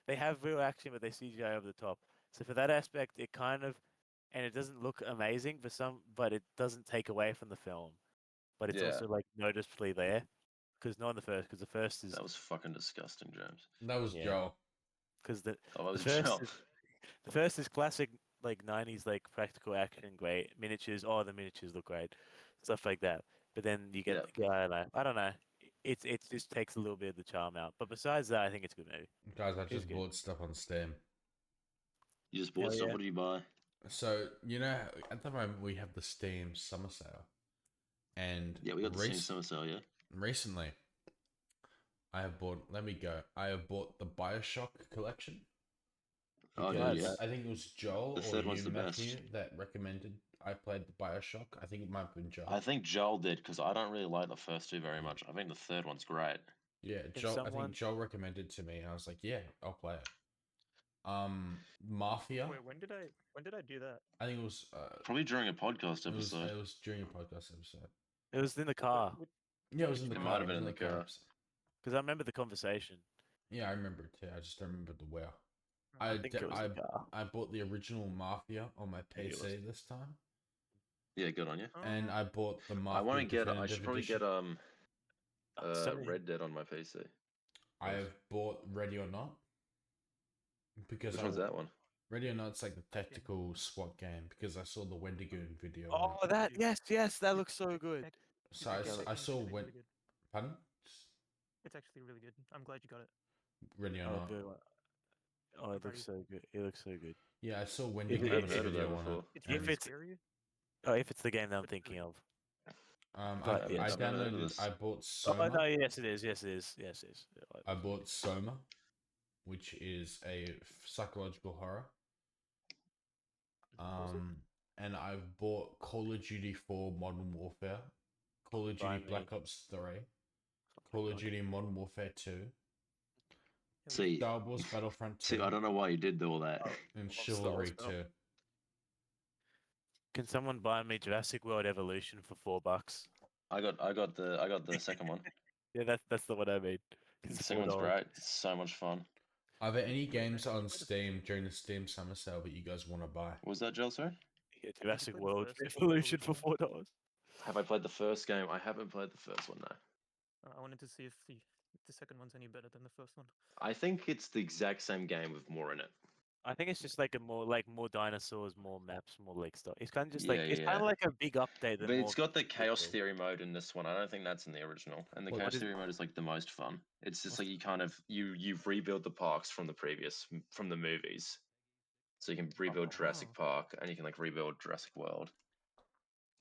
they have real action, but they CGI over the top. So for that aspect, it kind of and it doesn't look amazing for some, but it doesn't take away from the film. But it's Yeah. also like noticeably there because not in the first, because the first is That was fucking disgusting, James. That was Yeah. Joel. because the Oh, that was first Joel. the first is classic like 90s like practical action, great miniatures. Oh, the miniatures look great, stuff like that. But then you get I don't know. It just takes a little bit of the charm out. But besides that, I think it's a good movie. Guys, I It's just good. bought stuff on Steam. You just bought Hell stuff. yeah. What did you buy? So, you know, at the moment we have the Steam summer sale. And Yeah, we got the same summer sale. Yeah. recently, I have bought, let me go. I have bought the Bioshock collection. Oh, Yeah, Because yeah. I think it was Joel The or third one's you, the best. Matthew, that recommended I played the Bioshock. I think it might have been Joel. I think Joel did because I don't really like the first two very much. I think the third one's great. Yeah, If Joel. I someone- think Joel recommended to me, and I was like, "Yeah, I'll play it." Mafia. Wait, when did I do that? I think it was. Probably during a podcast It was. episode. It was during a podcast episode. It was in the car Yeah, it was in the It car. might have it been was in the car. episode. because I remember the conversation. Yeah, I remember it too. I just don't remember the where. I think it was the car. I bought the original Mafia on my Maybe it was. PC this time, Yeah, good on you. and I bought the Mafia. I want to get. I Definitive should probably Edition. get Sorry. Red Dead on my PC. I have bought Ready or Not because Which I one's that one? Ready or Not's like the tactical SWAT game because I saw the Wendigoon video. on Oh, it. that yes, that looks so good. So I, It's I actually saw really when. good. Pardon? It's actually really good. I'm glad you got it. Ready or Oh, Not. good. Oh, it Very- looks so good. It looks so good. Yeah, I saw If Wendigoon it- I haven't heard of that video on it. before. It's and- really it's- scary. Oh, if it's the game that I'm But it's thinking really- of. I But yeah, I I've never heard of downloaded. this. I bought Oh Soma. no, yes it is. Yes it is. Yes it is. I bought Soma, which is a psychological horror. And I've bought Call of Duty 4 Modern Warfare, Call of Duty Blimey. Black Ops 3, Call of Duty Modern Warfare 2, See, Star Wars Battlefront 2, see, I don't know why you did all that. and Star Wars Chivalry Battle- 2. Can someone buy me Jurassic World Evolution for $4? I got the second one. Yeah, that's the one I mean. The It's second one's $4. great. It's so much fun. Are there any games on Steam during the Steam Summer Sale that you guys want to buy? What was that, Joel? Sorry? Yeah, Jurassic played the World first Evolution for Evolution? $4. Have I played the first game? I haven't played the first one, no. I wanted to see if the second one's any better than the first one. I think it's the exact same game with more in it. I think it's just like more dinosaurs, more maps, more lake stuff. It's kind of just Yeah, like it's kind yeah. of like a big update. But it's got the Chaos people. Theory mode in this one. I don't think that's in the original. And the What Chaos is- Theory mode is like the most fun. It's just What's like you kind of you rebuild the parks from the movies. So you can rebuild Jurassic Oh. Park and you can like rebuild Jurassic World.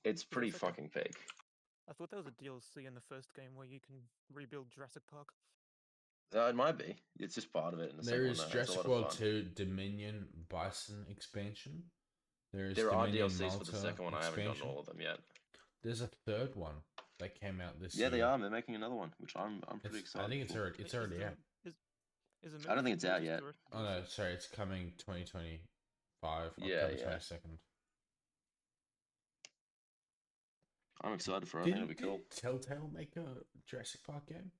It's pretty it's like a- fucking big. I thought there was a DLC in the first game where you can rebuild Jurassic Park. It might be. It's just part of it in the There second is one. Though. It's a Jurassic lot of World fun. 2 Dominion Bison expansion. There is There are Dominion DLCs for the Malta second one. I haven't done expansion. all of them yet. There's a third one that came out this Yeah, year. they are. They're making another one, which I'm pretty It's- excited. I think it's for. already Is already the- out. Is I don't think it's out yet. Oh no, sorry, it's coming 2025, Yeah, October yeah. 22nd. I'm excited for it. I think it'll be cool. Did Telltale make a Jurassic Park game?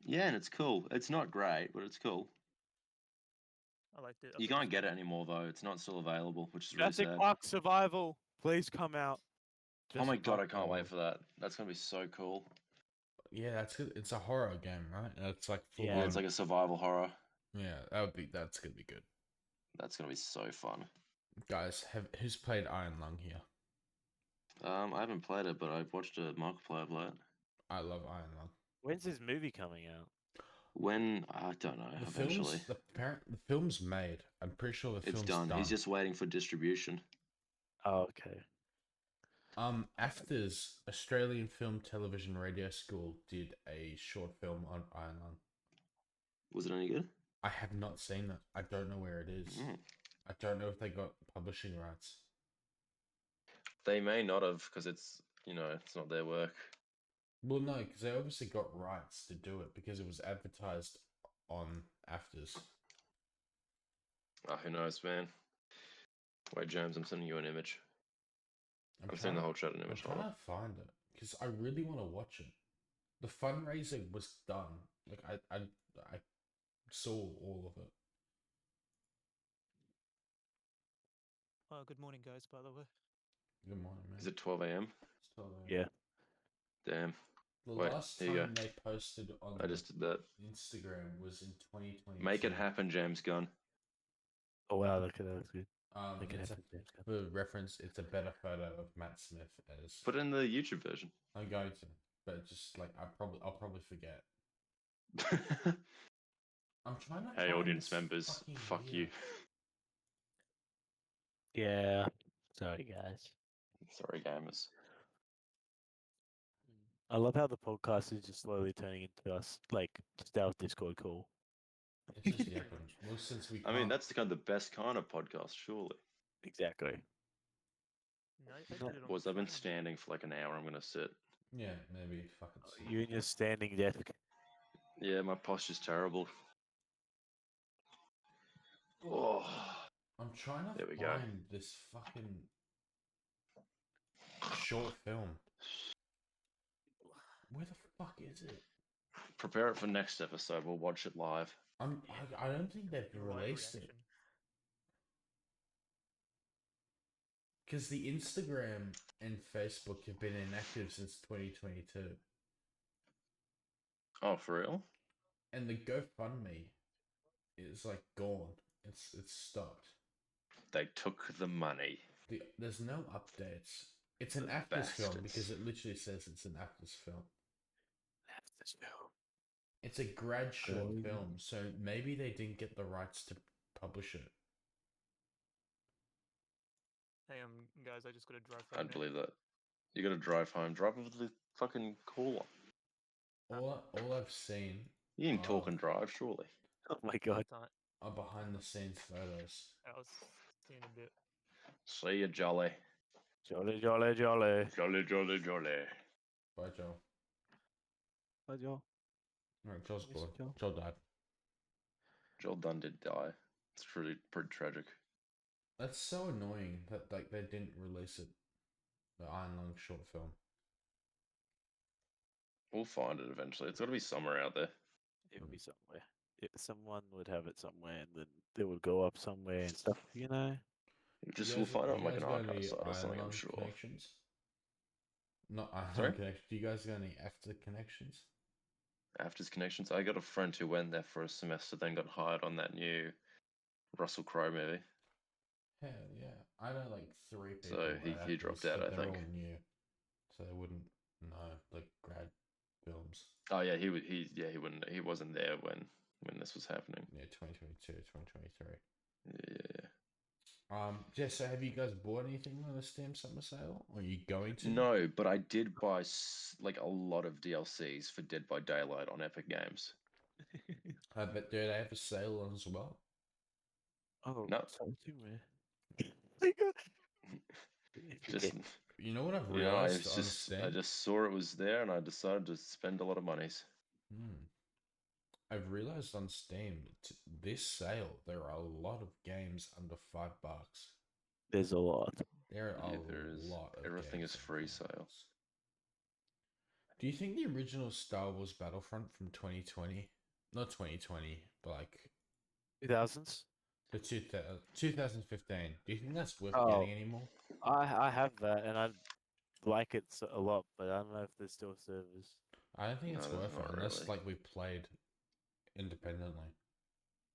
Yeah, and it's cool. It's not great, but it's cool. I liked it. You can't get it anymore though. It's not still available, which is really Jurassic sad. Park Survival, please come out. Oh my Jurassic god, I Park can't wait Survival. for that. That's gonna be so cool. Yeah, that's good. It's a horror game, right? And it's like full Yeah, Yeah, it's like a survival horror. yeah, that's gonna be good. That's gonna be so fun. Guys, who's played Iron Lung here? I haven't played it, but I've watched a Markiplier play it. I love Iron Lung. When's this movie coming out? When I don't know. The Eventually, the film's made. I'm pretty sure the it's film's done. done. He's just waiting for distribution. Oh, okay. AFTRS, Australian Film Television Radio School, did a short film on Iron Man. Was it any good? I have not seen it. I don't know where it is. Mm. I don't know if they got publishing rights. They may not have, because it's it's not their work. Well, no, because they obviously got rights to do it because it was advertised on AFTRS. Oh, who knows, man? Wait, James, I'm sending you an image. I'm sending the whole chat an I'm image. trying Hold on. to find it because I really want to watch it. The fundraiser was done. Like I saw all of it. Good morning, guys. By the way. Good morning, man. Is it 12 a.m.? Still Yeah. Damn. The Wait, last here you time go. they posted on I just did that. Instagram was in 2022. Make it happen, James Gunn. Oh wow, look at that. Looks good. Make it It's happen, James Gunn. for reference, it's a better photo of Matt Smith as Put it in the YouTube version. I'm going to, but just like I'll probably forget. I'm trying to. Hey, find audience this members, fucking fuck video. you. Yeah. Sorry, guys. Sorry, gamers. I love how the podcast is just slowly turning into us, like, just our Discord call. It's just yapping. Well, since we I mean, can't- that's the kind of the best kind of podcast, surely. Exactly. No, I No, did it on Boys, my I've been phone. standing for like an hour. I'm gonna sit. yeah, maybe fucking. You and your standing desk. Yeah, my posture's terrible. Oh, I'm trying to There we go. find this fucking short film. Where the fuck is it? prepare it for next episode. We'll watch it live. I don't think they've Your live released it reaction. because the Instagram and Facebook have been inactive since 2022, Oh, for real? and the GoFundMe is like gone. It's stopped. They took the money. There's no updates. It's an The AFTRS film bastards. because it literally says it's an AFTRS film. That's this film. It's a grad short Oh. film, so maybe they didn't get the rights to publish it. Hey, guys, I just got to drive. I'd home now. believe that. You gotta drive home. Drive with the fucking cooler. All I've seen You can talk Oh. and drive, surely. Oh my god. Time. are behind the scenes photos. I was seeing a bit. See you, jolly. Jolly, jolly, jolly. Jolly, jolly, jolly. Bye, Joel. Hi, Joel. Alright, Joel's Miss gone. Joel. Joel died. Joel Dunn did die. It's pretty tragic. That's so annoying that like they didn't release it. The Iron Lung short film. We'll find it eventually. It's gotta be somewhere out there. It would be somewhere. Someone would have it somewhere, and then it would go up somewhere and stuff. You know. Just You we'll guys- find it you on like an guys got archive any site or Iron something, I'm Lung sure. Connections? Not Iron Sorry? Lung connections. Do you guys got any after connections? After's connections. I got a friend who went there for a semester, then got hired on that new Russell Crowe movie. Hell yeah. I know like 3 people. So he at dropped Aptus, out, but I they're think. all new. So they wouldn't know like grad films. Oh yeah, he wouldn't. He wasn't there when this was happening. Yeah, 2022, 2023. Yeah. Yeah, so have you guys bought anything on the Steam Summer Sale? Or are you going to? No, but I did buy like a lot of DLCs for Dead by Daylight on Epic Games. But do they have a sale on as well? Oh, No. something where. Just You know what I've you know, I realized on Steam? just saw it was there, and I decided to spend a lot of monies. I've realized on Steam, this sale, there are a lot of games under $5. There's a lot. There are Yeah, a there is. lot of Everything games is under free $5. sale. Do you think the original Star Wars Battlefront from 2020, not 2020, but like 2000s. the 2015, do you think that's worth Oh. getting anymore? I have that, and I like it a lot, but I don't know if there's still servers. I don't think it's No, worth it not unless really. like we played independently.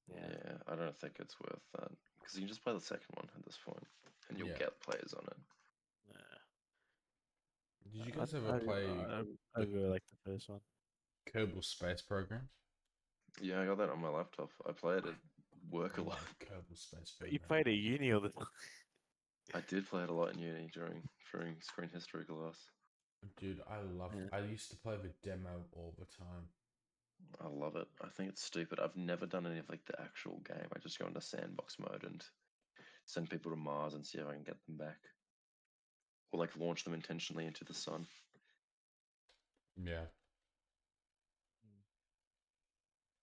Yeah, I don't think it's worth that because you can just play the second one at this point, and you'll Yeah. get players on it. Nah. Did you guys ever play I really like the first one. Kerbal Space Program? Yeah, I got that on my laptop. I play it at work I a lot. love Kerbal Space But you Program. played at uni all the time. I did play it a lot in uni during screen history class. Dude, I love. Yeah. I used to play the demo all the time. I love it. I think it's stupid. I've never done any of like the actual game. I just go into sandbox mode and send people to Mars and see if I can get them back, or like launch them intentionally into the sun. Yeah.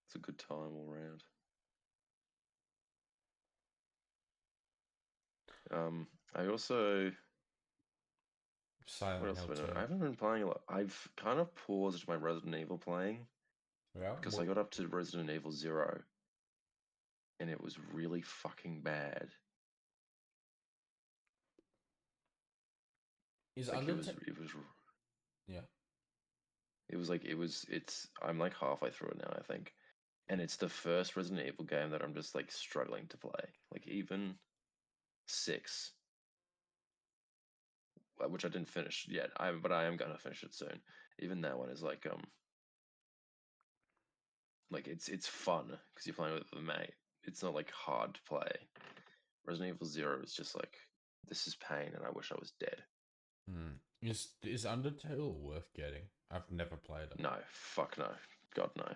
It's a good time all round. I also what Silent else Hill have I 2. done? I haven't been playing a lot. I've kind of paused my Resident Evil playing Yeah. because I got up to Resident Evil 0 and it was really fucking bad. Is Like Undertale? Yeah. it's I'm like halfway through it now, I think. And it's the first Resident Evil game that I'm just like struggling to play. Like even 6, which I didn't finish yet. But I am gonna finish it soon. Even that one is like it's fun because you're playing with a mate. It's not like hard to play. Resident Evil 0 is just like this is pain and I wish I was dead. Is Undertale worth getting? I've never played it. No, fuck no. God no.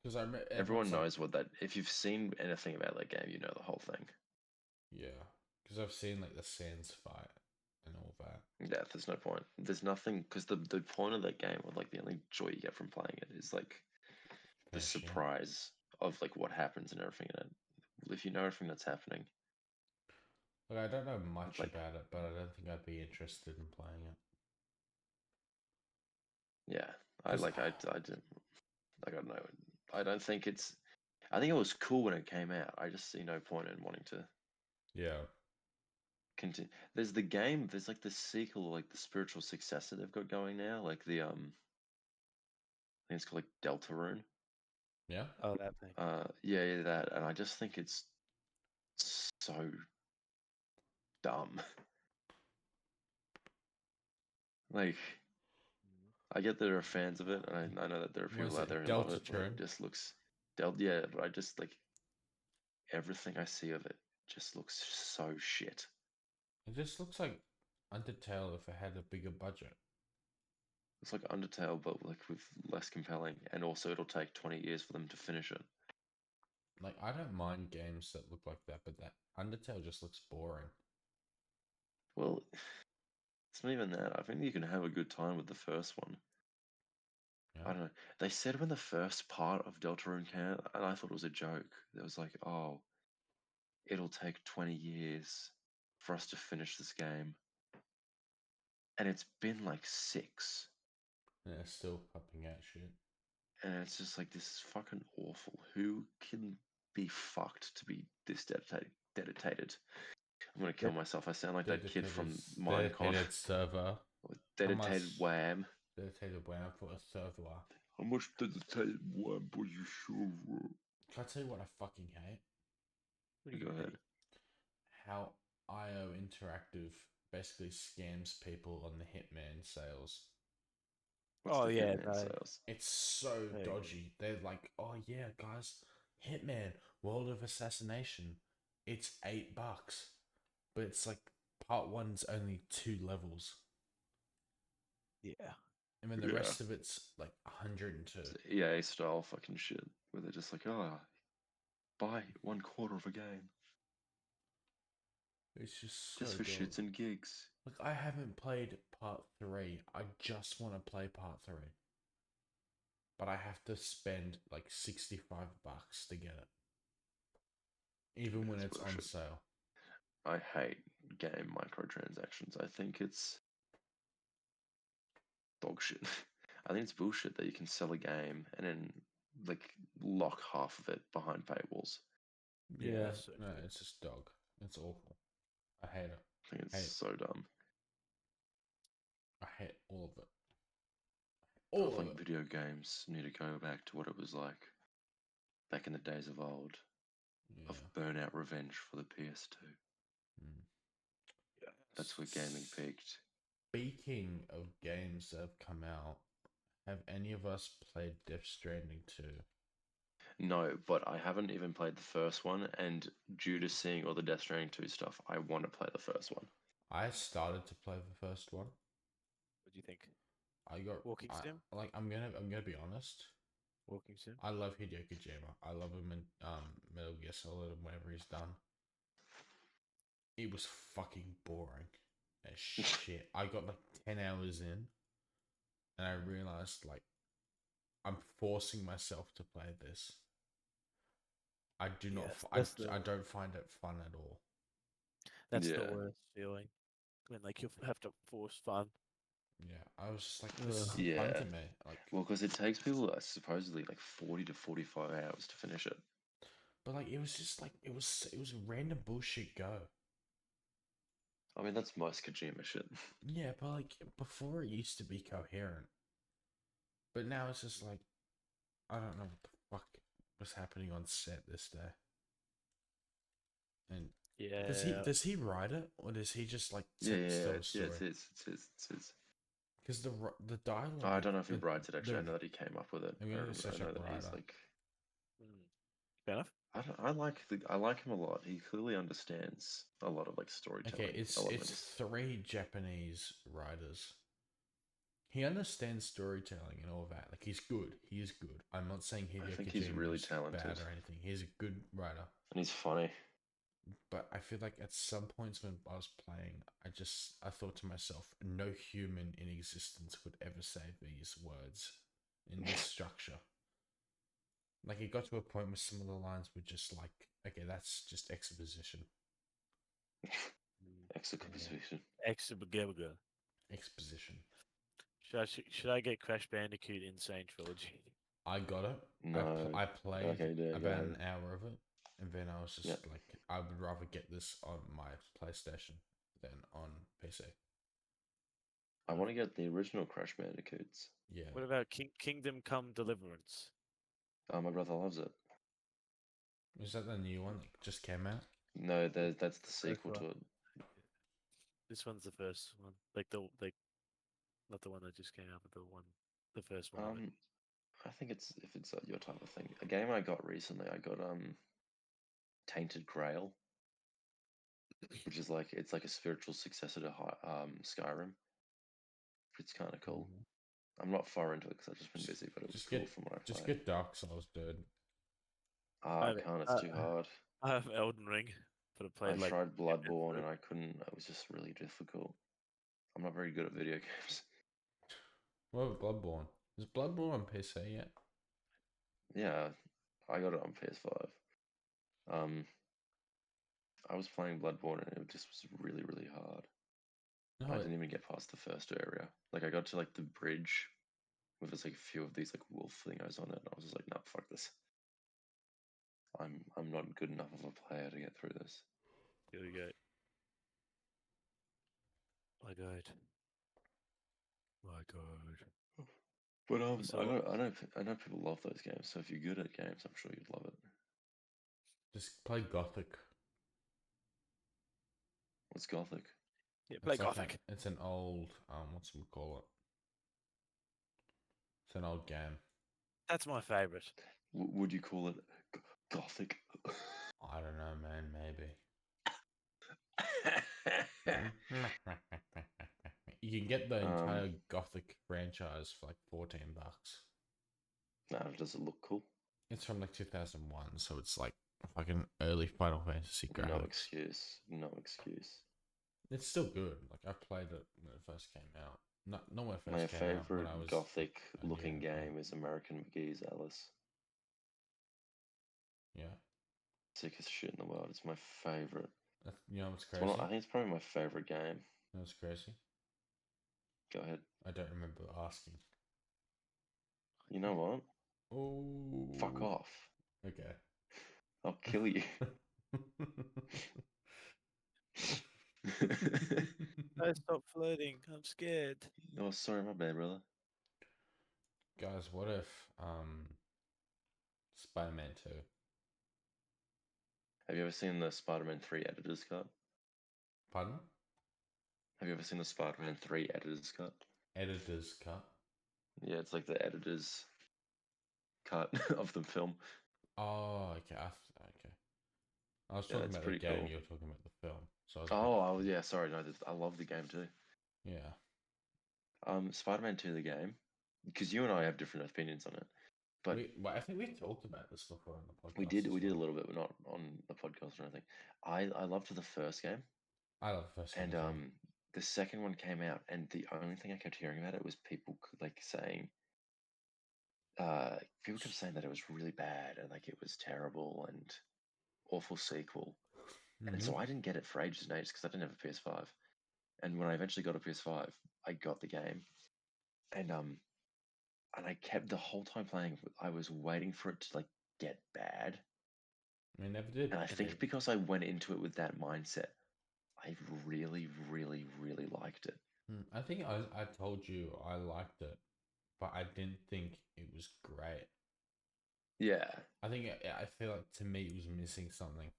Because Everyone knows what that if you've seen anything about that game, you know the whole thing. Yeah. Because I've seen like the Sans fight and all that. Yeah, there's no point. There's nothing because the point of that game, or like the only joy you get from playing it, is like the Finishing. surprise of like what happens and everything in it. If you know everything that's happening, Like I don't know much like about it, but I don't think I'd be interested in playing it. yeah, I 'Cause- like I didn't like I don't know. I don't think it's. I think it was cool when it came out. I just see no point in wanting to Yeah. continue. There's the game. There's like the sequel, like the spiritual successor they've got going now. Like I think it's called like Deltarune. Yeah. Oh, that thing. Yeah, that, and I just think it's so dumb. Like, I get there are fans of it, and I know that there are What is people out it, there who love it, but Deltarune? it just looks yeah, but I just like everything I see of it just looks so shit. It just looks like Undertale if it had a bigger budget. It's like Undertale, but like with less compelling, and also it'll take 20 years for them to finish it. Like I don't mind games that look like that, but that Undertale just looks boring. Well, it's not even that. I think you can have a good time with the first one. Yeah. I don't know. They said when the first part of Deltarune came out, and I thought it was a joke. It was like, oh, it'll take 20 years for us to finish this game. And it's been like 6. And it's still popping out shit. And it's just like, this is fucking awful. Who can be fucked to be this dedicated? I'm gonna kill myself. I sound like that kid from Minecon. Dedicated server. Dedicated much- wham. Dedicated wham for a server. How much dedicated wham for you sure? Can I tell you what I fucking hate? What do you Go ahead. hate? How IO Interactive basically scams people on the Hitman sales. What's Oh, the yeah, Hitman no. sales? It's so I agree. dodgy. They're like, oh yeah, guys, Hitman, World of Assassination. It's $8, but it's like part one's only 2 levels, Yeah. and then the Yeah. rest of it's like 102. It's EA style fucking shit, where they're just like, oh, buy 1/4 of a game It's just so just for dull. shits and gigs. Like I haven't played part 3. I just want to play part 3, but I have to spend like $65 to get it, even when That's it's on bullshit. sale. I hate game microtransactions. I think it's dog shit. I think it's bullshit that you can sell a game and then like lock half of it behind paywalls. Yeah, so no, true. it's just dog. It's awful. I hate it. I think it's Hey. so dumb. I hate all of it. I All of think it. video games need to go back to what it was like back in the days of old, Yeah. of Burnout Revenge for the PS2. Mm. That's where gaming peaked. Speaking of games that have come out, have any of us played Death Stranding 2? No, but I haven't even played the first one, and due to seeing all the Death Stranding 2 stuff, I want to play the first one. I started to play the first one. What do you think? I got Walking sim? like I'm gonna be honest. Walking sim? I love Hideo Kojima. I love him in Metal Gear Solid and whatever he's done. It was fucking boring as shit. I got like 10 hours in, and I realized like I'm forcing myself to play this. I do not. Yes, I that's the- I don't find it fun at all. That's the Yeah. worst feeling. When like you have to force fun. Yeah, I was just like, this isn't fun Yeah. to me. Like, Well, because it takes people supposedly like 40 to 45 hours to finish it. but like it was just like it was random bullshit go. I mean, that's most Kojima shit. Yeah, but like before it used to be coherent, but now it's just like I don't know what the fuck was happening on set this day. And Yeah. does he write it or does he just like Yeah, tell yeah, the it's story? it's his. Because the dialogue. I don't know if he the- writes it actually. I the- know that he came up with it. I'm gonna I search know up that he's writer. like. Mm. Fair enough. I like him a lot. He clearly understands a lot of like storytelling. Okay, it's elements. 3 Japanese writers. He understands storytelling and all that. Like he's good. He is good. I'm not saying Hideo think he's really Kojima's talented. bad or anything. He's a good writer. And he's funny. But I feel like at some points when I was playing, I thought to myself, no human in existence would ever say these words in this structure. Like it got to a point where some of the lines were just like, okay, that's just exposition. Exposition. Extra burger. Exposition. Should I get Crash Bandicoot Insane Trilogy? I got it. No. I played Okay, yeah, about go an ahead. hour of it, and then I was just Yeah. like, I would rather get this on my PlayStation than on PC. I want to get the original Crash Bandicoots. Yeah. What about Kingdom Come Deliverance? My brother loves it. Is that the new one that just came out? No, that's the sequel one. to it. This one's the first one. Like not the one that just came out, but the first one. of it. I think it's if it's your type of thing. A game I got recently, I got Tainted Grail, which is like it's like a spiritual successor to Skyrim. It's kind of cool. I'm not far into it because I've just been busy, but it was Just cool get- from what I Just played. get Dark Souls, dude. I can't. It's too hard. I have Elden Ring, but I I played like tried 10 minutes Bloodborne of and it. I couldn't. It was just really difficult. I'm not very good at video games. What about Bloodborne? Is Bloodborne on PC yet? Yeah, I got it on PS5. I was playing Bloodborne and it just was really, really hard. No, I didn't even get past the first area. Like I got to like the bridge with just like a few of these like wolf thingos on it. And I was just like, nah, fuck this. I'm not good enough of a player to get through this. Here we go. My God. My God. But So- I know people love those games. So if you're good at games, I'm sure you'd love it. just play Gothic. What's Gothic? Yeah, play It's like Gothic. it's an old what's it call it? It's an old game. That's my favorite. Would you call it Gothic? I don't know, man. Maybe. You can get the entire Gothic franchise for like $14. Nah, does it look cool? It's from like 2001, so it's like fucking early Final Fantasy No graphics. excuse. No excuse. It's still good. Like I played it when it first came out. Not when it My first came out. When favorite I was Gothic a looking newbie. game is American McGee's Alice. Yeah. Sickest shit in the world. It's my favorite. You know what's It's crazy? I think it's probably my favorite game. You know what's crazy? Go ahead. I don't remember asking. You know what? Oh. Fuck off. Okay. I'll kill you. No, stop flirting. I'm scared. Oh, sorry, my bad, brother. Guys, what if Spider-Man 2? Have you ever seen the Spider-Man 3 editor's cut? Pardon? Have you ever seen the Spider-Man 3 editor's cut? Editor's cut. Yeah, it's like the editor's cut of the film. Oh, okay. Okay. I was Yeah, talking it's about the pretty game. cool. You were talking about the film. So I was a bit Oh, yeah. Sorry, no, I love the game too. yeah. Spider-Man 2, the game, because you and I have different opinions on it, but Well, I think we talked about this before on the podcast. we did as a well. little bit, but not on the podcast or anything. I loved the first game, I love the first game. and as well. the second one came out, and the only thing I kept hearing about it was people kept saying that it was really bad and like it was terrible and awful sequel. And so Mhm. I didn't get it for ages and ages because I didn't have a PS5. And when I eventually got a PS5, I got the game, and I kept the whole time playing. I was waiting for it to like get bad, I never did. and I And think then because I went into it with that mindset, I really, really, really liked it. I think I told you I liked it, but I didn't think it was great. Yeah, I think I feel like to me it was missing something.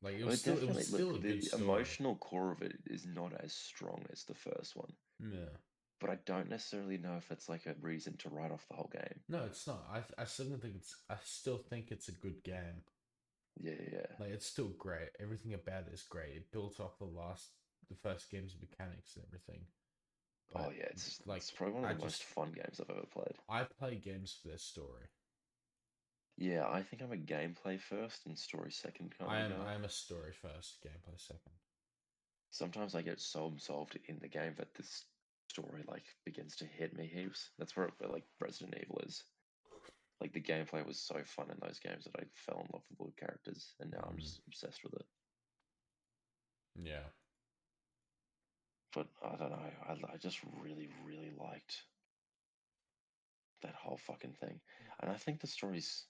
Like it well, was it still it definitely was still a look, good the story. emotional core of it is not as strong as the first one, Yeah. but I don't necessarily know if it's like a reason to write off the whole game. No, it's not. I still don't think it's. I still think it's a good game. Yeah, yeah. Like it's still great. Everything about it is great. It built off the first game's mechanics and everything. Oh But yeah, it's like probably one of I the most just fun games I've ever played. I play games for their story. Yeah, I think I'm a gameplay first and story second kind of guy. I am a story first, gameplay second. Sometimes I get so absorbed in the game that this story like begins to hit me heaps. That's where like Resident Evil is. Like the gameplay was so fun in those games that I fell in love with all the characters, and now I'm Mm, just obsessed with it. yeah. But I don't know. I just really, really liked that whole fucking thing, and I think the story's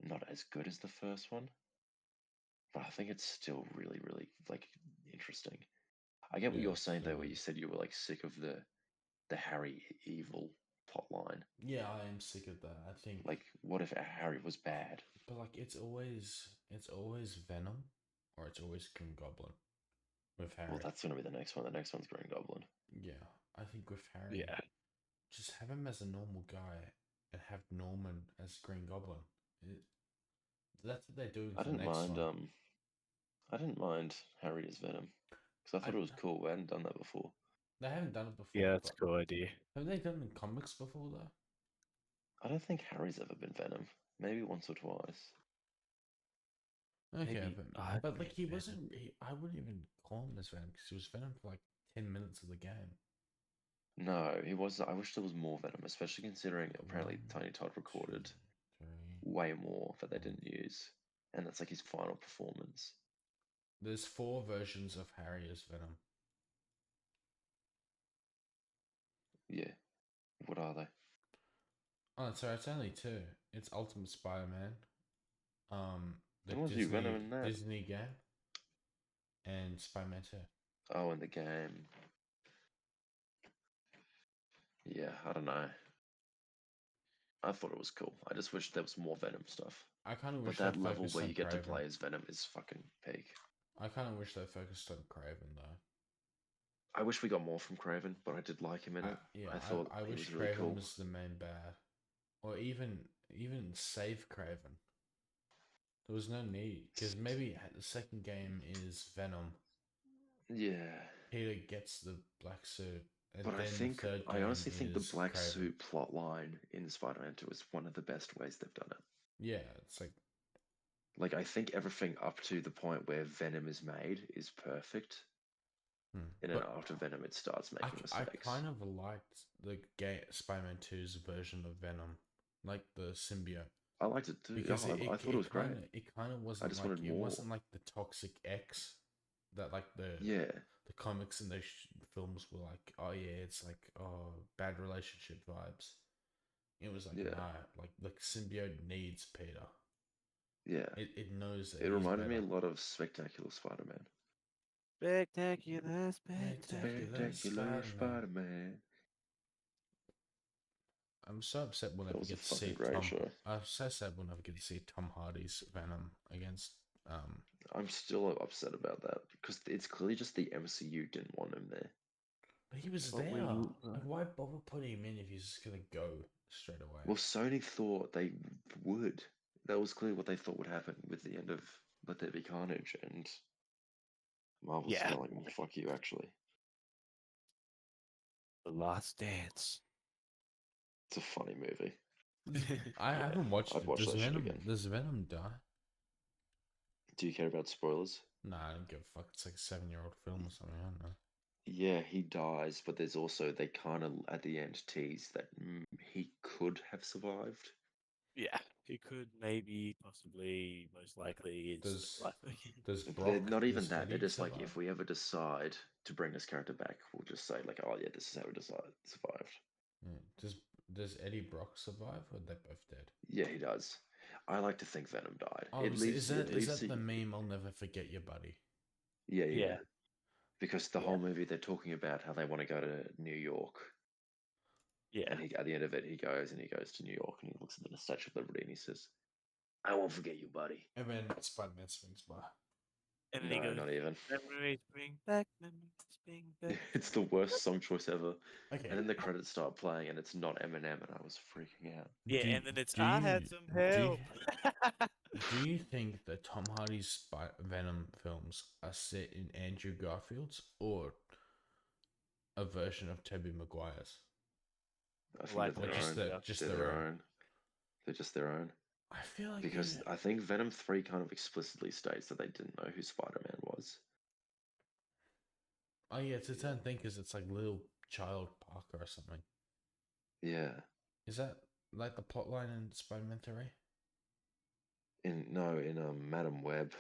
not as good as the first one, but I think it's still really, really like interesting. I get what Yeah, you're it's saying still though, where good. you said you were like sick of the Harry evil plotline. Yeah, I am sick of that. I think Like, what if Harry was bad? but like it's always Venom or it's always Green Goblin with Harry. Well, that's gonna be the next one. The next one's Green Goblin. Yeah. I think with Harry yeah, just have him as a normal guy and have Norman as Green Goblin. It, that's what they're doing I for the didn't next mind. one. I didn't mind Harry as Venom because I I thought it was cool. We hadn't done that before. They haven't done it before, yeah, that's a but cool idea. have they done it in comics before though? I don't think Harry's ever been Venom. Maybe once or twice. Okay, Maybe I've but like been he Venom. wasn't. I wouldn't even call him as Venom because he was Venom for like 10 minutes of the game. No, he was. I wish there was more Venom, especially considering apparently One, Tony Todd 2, recorded 3. way more that they didn't use, and that's like his final performance. There's 4 versions of Harry as Venom. Yeah. What are they? Oh, sorry, it's only 2. It's Ultimate Spider-Man, the When was he Venom in that? Disney game, and Spider-Man 2. Oh, in the game. Yeah, I don't know. I thought it was cool. I just wish there was more Venom stuff. I kind of But wish they that level focused where on you get to Craven. play as Venom is fucking peak. I kind of wish they focused on Craven though. I wish we got more from Craven, but I did like him in it. I thought I he wish was really Craven cool. was the main bad, or even save Craven. There was no need because maybe the second game is Venom. Yeah, Peter gets the black suit, and but then the third I game honestly think the is Black Craven. Suit plot line in Spider-Man 2 is one of the best ways they've done it. Yeah, it's like Like, I think everything up to the point where Venom is made is perfect. And then but after Venom, it starts I, making I mistakes. kind of liked the game Spider-Man 2's version of Venom, like the symbiote. I liked it too. Because I thought it was great. It kind of wasn't just like wanted it more. wasn't like the Toxic X that like Yeah, the comics and those films were like, oh yeah, it's like bad relationship vibes. It was like Yeah. nah, like symbiote needs Peter. yeah. It knows that It he's reminded me a better. lot of Spectacular Spider-Man. Spectacular. Spectacular Spectacular Spider-Man. Spider-Man. I'm so upset we'll That never was a get to see fucking great show. I'm so sad we'll never get to see Tom Hardy's Venom against I'm still upset about that because it's clearly just the MCU didn't want him there. but he was But there. we- Like, why bother putting him in if he's just gonna go straight away? Well, Sony thought they would, that was clearly what they thought would happen with the end of Let There Be Carnage, and Marvel's Yeah. kind of like, well, fuck you, actually. The Last Dance. It's a funny movie. I Yeah. haven't watched I'd it. watch Does that shit Venom? again. Does Venom die? Do you care about spoilers? Nah, I don't give a fuck. It's like a 7-year-old film or something. I don't know. Yeah, he dies, but there's also, they kind of at the end tease that he could have survived. Yeah. He could, maybe, possibly, most likely. Is Does likely. does They're Brock? not even does that. They're Eddie just like, survive? if we ever decide to bring this character back, we'll just say like, oh yeah, this is how we survived. Yeah. Does Eddie Brock survive, or they're both dead? Yeah, he does. I like to think Venom died. Oh, It leaves. It is leaves that the you- meme? I'll never forget you, buddy. Yeah, yeah. Yeah. Because the Yeah. whole movie they're talking about how they want to go to New York, Yeah. and at the end of it, he goes to New York and he looks at the Statue of Liberty and he says, "I won't forget you, buddy." And then Spider-Man swings by. And then he No, goes, not even. memories bring back, memories bring back. It's the worst song choice ever. Okay. And then the credits start playing, and it's not Eminem, and I was freaking out. Yeah, Do- and then it's, do I you- had some do you- help. Do you think that Tom Hardy's Venom films are set in Andrew Garfield's or a version of Tobey Maguire's? I think Like, that they're just own. the- just They're their their own. own. They're just their own. I feel like Because you- I think Venom 3 kind of explicitly states that they didn't know who Spider-Man was. oh yeah, it's its own thing because it's like Little Child Parker or something. Yeah. Is that like the plotline in Spider-Man 3? In Madam Web,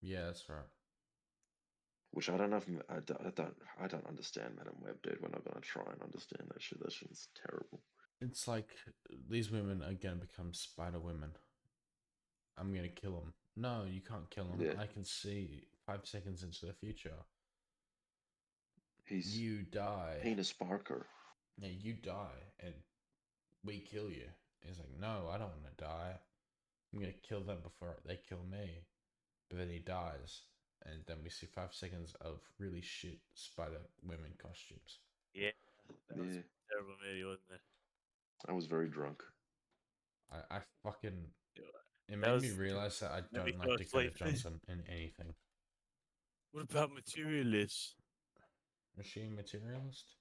Yeah, that's right. which I don't know if I don't understand Madam Web, dude. We're not gonna try and understand that shit. That shit's terrible. It's like these women are gonna become Spider Women. I'm gonna kill them. No, you can't kill them. Yeah. I can see 5 seconds into the future. He's You die. Penis Parker. Yeah, you die, and we kill you. He's like, no, I don't want to die. I'm gonna kill them before they kill me. But then he dies, and then we see 5 seconds of really shit Spider Women costumes. Yeah. That was Yeah, a terrible movie, wasn't it? I was very drunk. I fucking. It That made me was- realize that I made me don't feel like Dakota asleep. Johnson in anything. What about Materialist? Is she a materialist?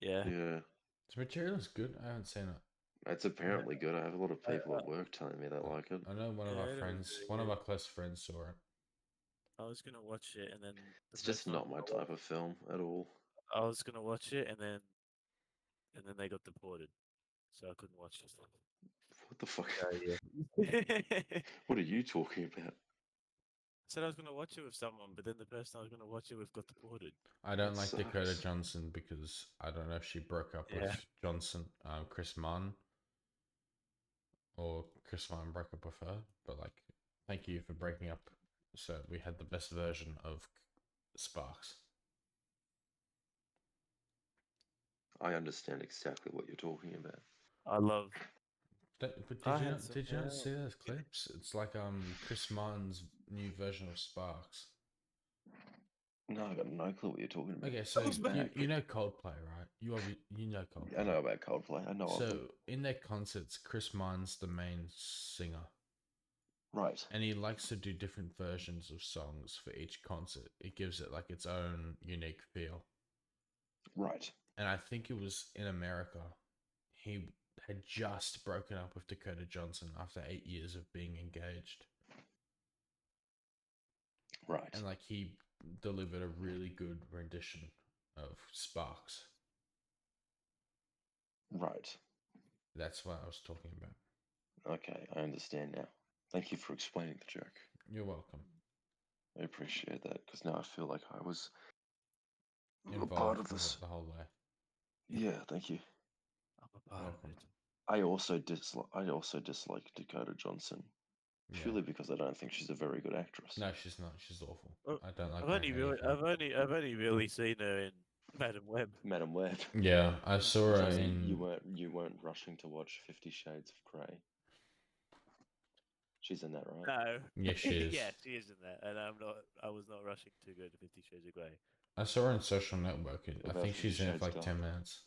Yeah. Yeah, Is materialist good? I haven't seen it. it's apparently good. I have a lot of I- people at work telling me they like it. I know one of Yeah, our it was friends, really one of good. our close friends saw it. I was gonna watch it, and then the It's just first not time my I type of film at all. I was gonna watch it, and then they got deported, so I couldn't watch it. What the fuck? So, yeah. What are you talking about? Said I was gonna watch it with someone, but then the person I was gonna watch it with got deported. I don't That like Dakota sucks. Johnson because I don't know if she broke up Yeah. with Johnson, Chris Martin, or Chris Martin broke up with her. But like, thank you for breaking up. So we had the best version of Sparks. I understand exactly what you're talking about. I love. But I did you had not, some did you not help. see those clips? It's like Chris Martin's new version of Sparks. No, I got no clue what you're talking about. Okay, so was back. you know Coldplay, right? You know Coldplay. I know about Coldplay. I know of So them. in their concerts, Chris Martin's the main singer, Right. and he likes to do different versions of songs for each concert. It gives it like its own unique feel. Right. And I think it was in America. He had just broken up with Dakota Johnson after 8 years of being engaged, Right. and like he delivered a really good rendition of Sparks. Right. That's what I was talking about. Okay, I understand now. Thank you for explaining the joke. You're welcome. I appreciate that because now I feel like I was a Involved part of with this. it the whole way. Yeah, thank you. I'm a part of Welcome. it. I also dislike Dakota Johnson Yeah. purely because I don't think she's a very good actress. No, she's not. She's awful. Oh, I don't like I've her only in really, anything. I've only really seen her in Madam Web. Madam Web. Yeah, I saw her Jesse, in. you weren't rushing to watch 50 Shades of Grey. She's in that, right? No. Yeah, she is. Yeah, she is in that, and I was not rushing to go to 50 Shades of Grey. I saw her in Social Network. I About think 50 she's in it for Shades like Dark. 10 minutes.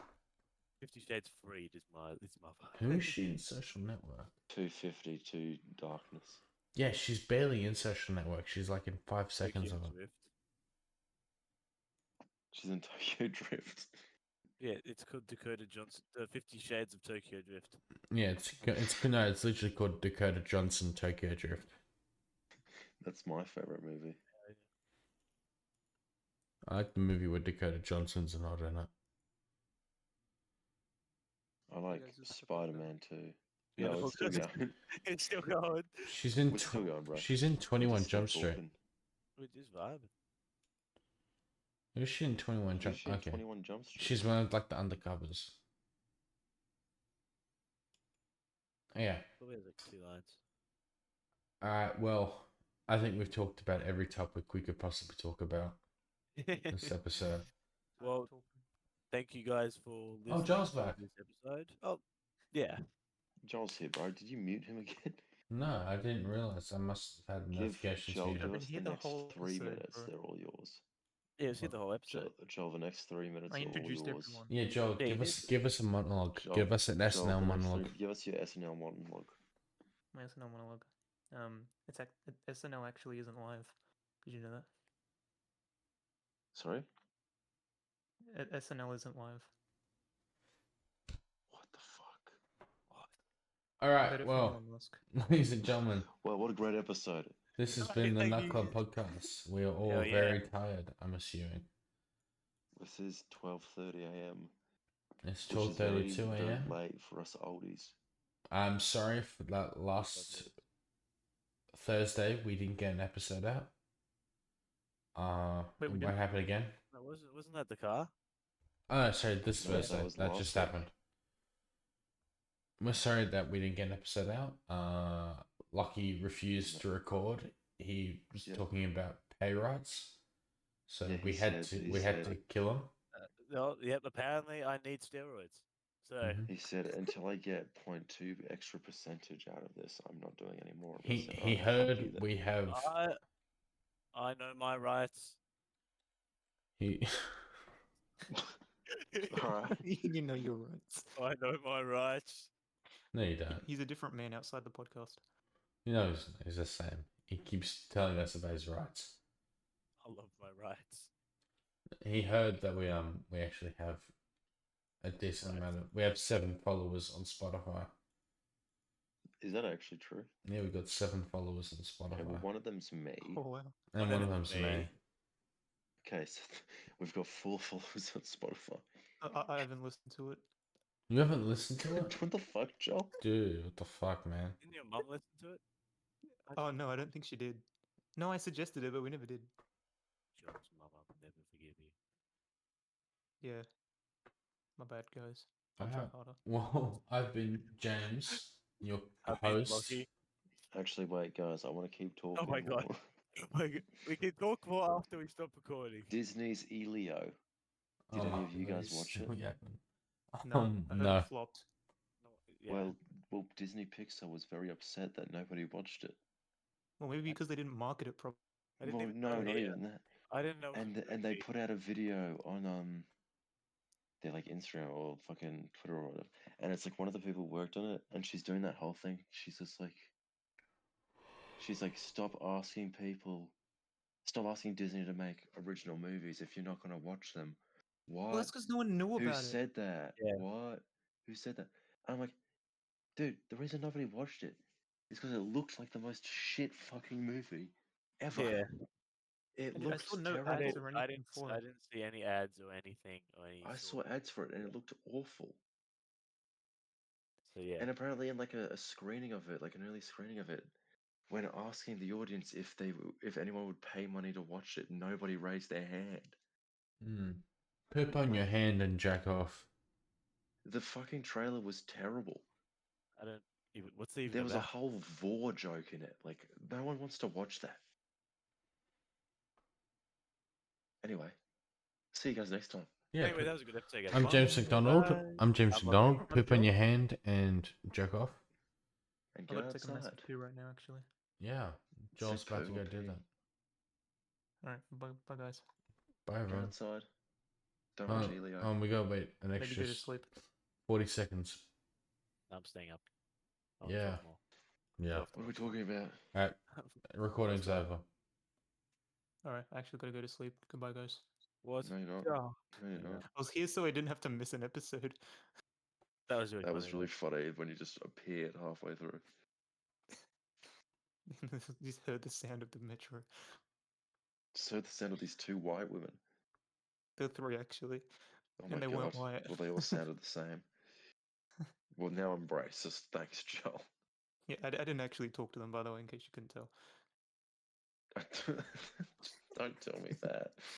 50 Shades Freed is my mother. Who is she in Social Network? 250 to Darkness. Yeah, she's barely in Social Network. She's like in 5 seconds Tokyo of it. Drift. She's in Tokyo Drift. Yeah, it's called Dakota Johnson. 50 Shades of Tokyo Drift. Yeah, it's literally called Dakota Johnson Tokyo Drift. That's my favorite movie. I like the movie with Dakota Johnson's not in it. I like guys just have Spider Man too. Yeah, No, the it's still fuck- going. It's still going. She's in We're still going, bro. she's in We're 21 just still Jump Street. talking. Which is vibing. Who's she in 21 Who's Jump? she in Okay, 21 Jump Street? she's one of like the undercovers. Yeah. Probably has like 2 lines. Alright, well, I think we've talked about every topic we could possibly talk about this episode. Well, thank you guys for listening. Oh, Joel's to back. This episode. Oh, yeah. Joel's here, bro. Did you mute him again? No, I didn't realize. I must have had Give notifications Joel, for give you. us Here the the next whole 3 episode, minutes. bro. They're all yours. Yeah, it's hit the whole episode. Joel, the next 3 minutes I are all introduced yours. everyone. Yeah, Joel, Yeah, you give us a monologue. Joel, Give us an Joel, SNL the next monologue. give us your SNL monologue. My SNL monologue. SNL actually isn't live. Did you know that? Sorry? SNL isn't live. What the fuck? All Heard right, it from well, Elon Musk. ladies and gentlemen, Well, what a great episode. this has been the Thank Nut you. Club podcast. We are all Hell yeah. very tired, I'm assuming. This is 12:30 a.m. It's which is very, 12:32 very a.m. late for us oldies. I'm sorry for that last Thursday we didn't get an episode out. Wait, we what didn't? happened again? No, wasn't that the car? Oh, sorry, this No, that Thursday. was That last just week. happened. We're sorry that we didn't get an episode out. Lucky refused to record. He was Yeah. talking about pay rights, so Yeah, we he had said- to he we had to said- kill him. No, yep, apparently I need steroids. So, Mhm. He said, until I get 0.2 extra percentage out of this, I'm not doing any more of He this. And he I'm like, "Fuck you heard then." we have I know my rights. he Alright. You know your rights. I know my rights. no you don't. He's a different man outside the podcast. You know he's the same. He keeps telling us about his rights. I love my rights. He heard that we actually have a decent amount of we have 7 followers on Spotify. Is that actually true? Yeah, we got 7 followers on Okay, well, Spotify, one of them's me. Oh wow. and one of them's me. me. Okay, so we've got 4 followers on Spotify. I haven't listened to it. You haven't listened to it, What the fuck, Joel? dude? What the fuck, man? Didn't your mum listen to it? Oh no, I don't think she did. No, I suggested it, but we never did. Joel's mum will never forgive you. Yeah. My bad, guys. I'll Alright. try harder. Well, I've been James, your I've been host. Lockie. Actually, wait, guys, I want to keep talking. my God. more. Oh my God. We can talk more after we stop recording. Disney's Elio. Did any of you guys watch it? No, I heard no. it flopped. Yeah. Well, Disney Pixar was very upset that nobody watched it. Well, maybe because they didn't market it properly. I didn't Well, even no, know not it. even that. I didn't know. it was a And they movie. put out a video on their like Instagram or fucking Twitter or whatever, and it's like one of the people worked on it, and she's doing that whole thing. She's like, stop asking Disney to make original movies if you're not gonna watch them. What? Well, that's because no one knew Who about it. said that? Yeah. What? Who said that? I'm like, dude, the reason nobody watched it is because it looks like the most shit fucking movie ever. Yeah. It I looks saw no terrible. I ads didn't, or I anything didn't, for I it. didn't see any ads or anything or any. I saw sort. ads for it and it looked awful. So yeah. And apparently, in like a screening of it, like an early screening of it, when asking the audience if anyone would pay money to watch it, nobody raised their hand. Poop on your hand and jack off. The fucking trailer was terrible. I don't even. What's it even There was a about? whole vor joke in it. Like, no one wants to watch that. Anyway, see you guys next time. Yeah. Anyway, that was a good episode. guys. I'm James Bye. McDonald. Bye. I'm James I'm McDonald. Lockie. Poop on your Joel. hand and jack off. And I'm go about to take a massive outside. poo right now, actually. Yeah. Joel's Sick about to poo go or do pee. that. Alright, bye guys. Bye, Go everyone. outside. Don't watch Elio. We gotta wait an Maybe extra. go to sleep. 40 seconds. I'm staying up. I'll Yeah. talk more. Yeah. Off the What are we record. talking about? Alright, recording's fine. over. Alright, I actually gotta go to sleep. Goodbye, guys. What? No, you're not. Oh, No, you're yeah. not. I was here so I didn't have to miss an episode. That was really That funny. was really funny when you just appeared halfway through. Just heard the sound of the metro. Just heard the sound of these two white women. The three actually. Oh And my they god. weren't white. Well, they all sounded the same. Well, now I'm racist. Thanks, Joel. Yeah, I didn't actually talk to them, by the way, in case you couldn't tell. Don't tell me that.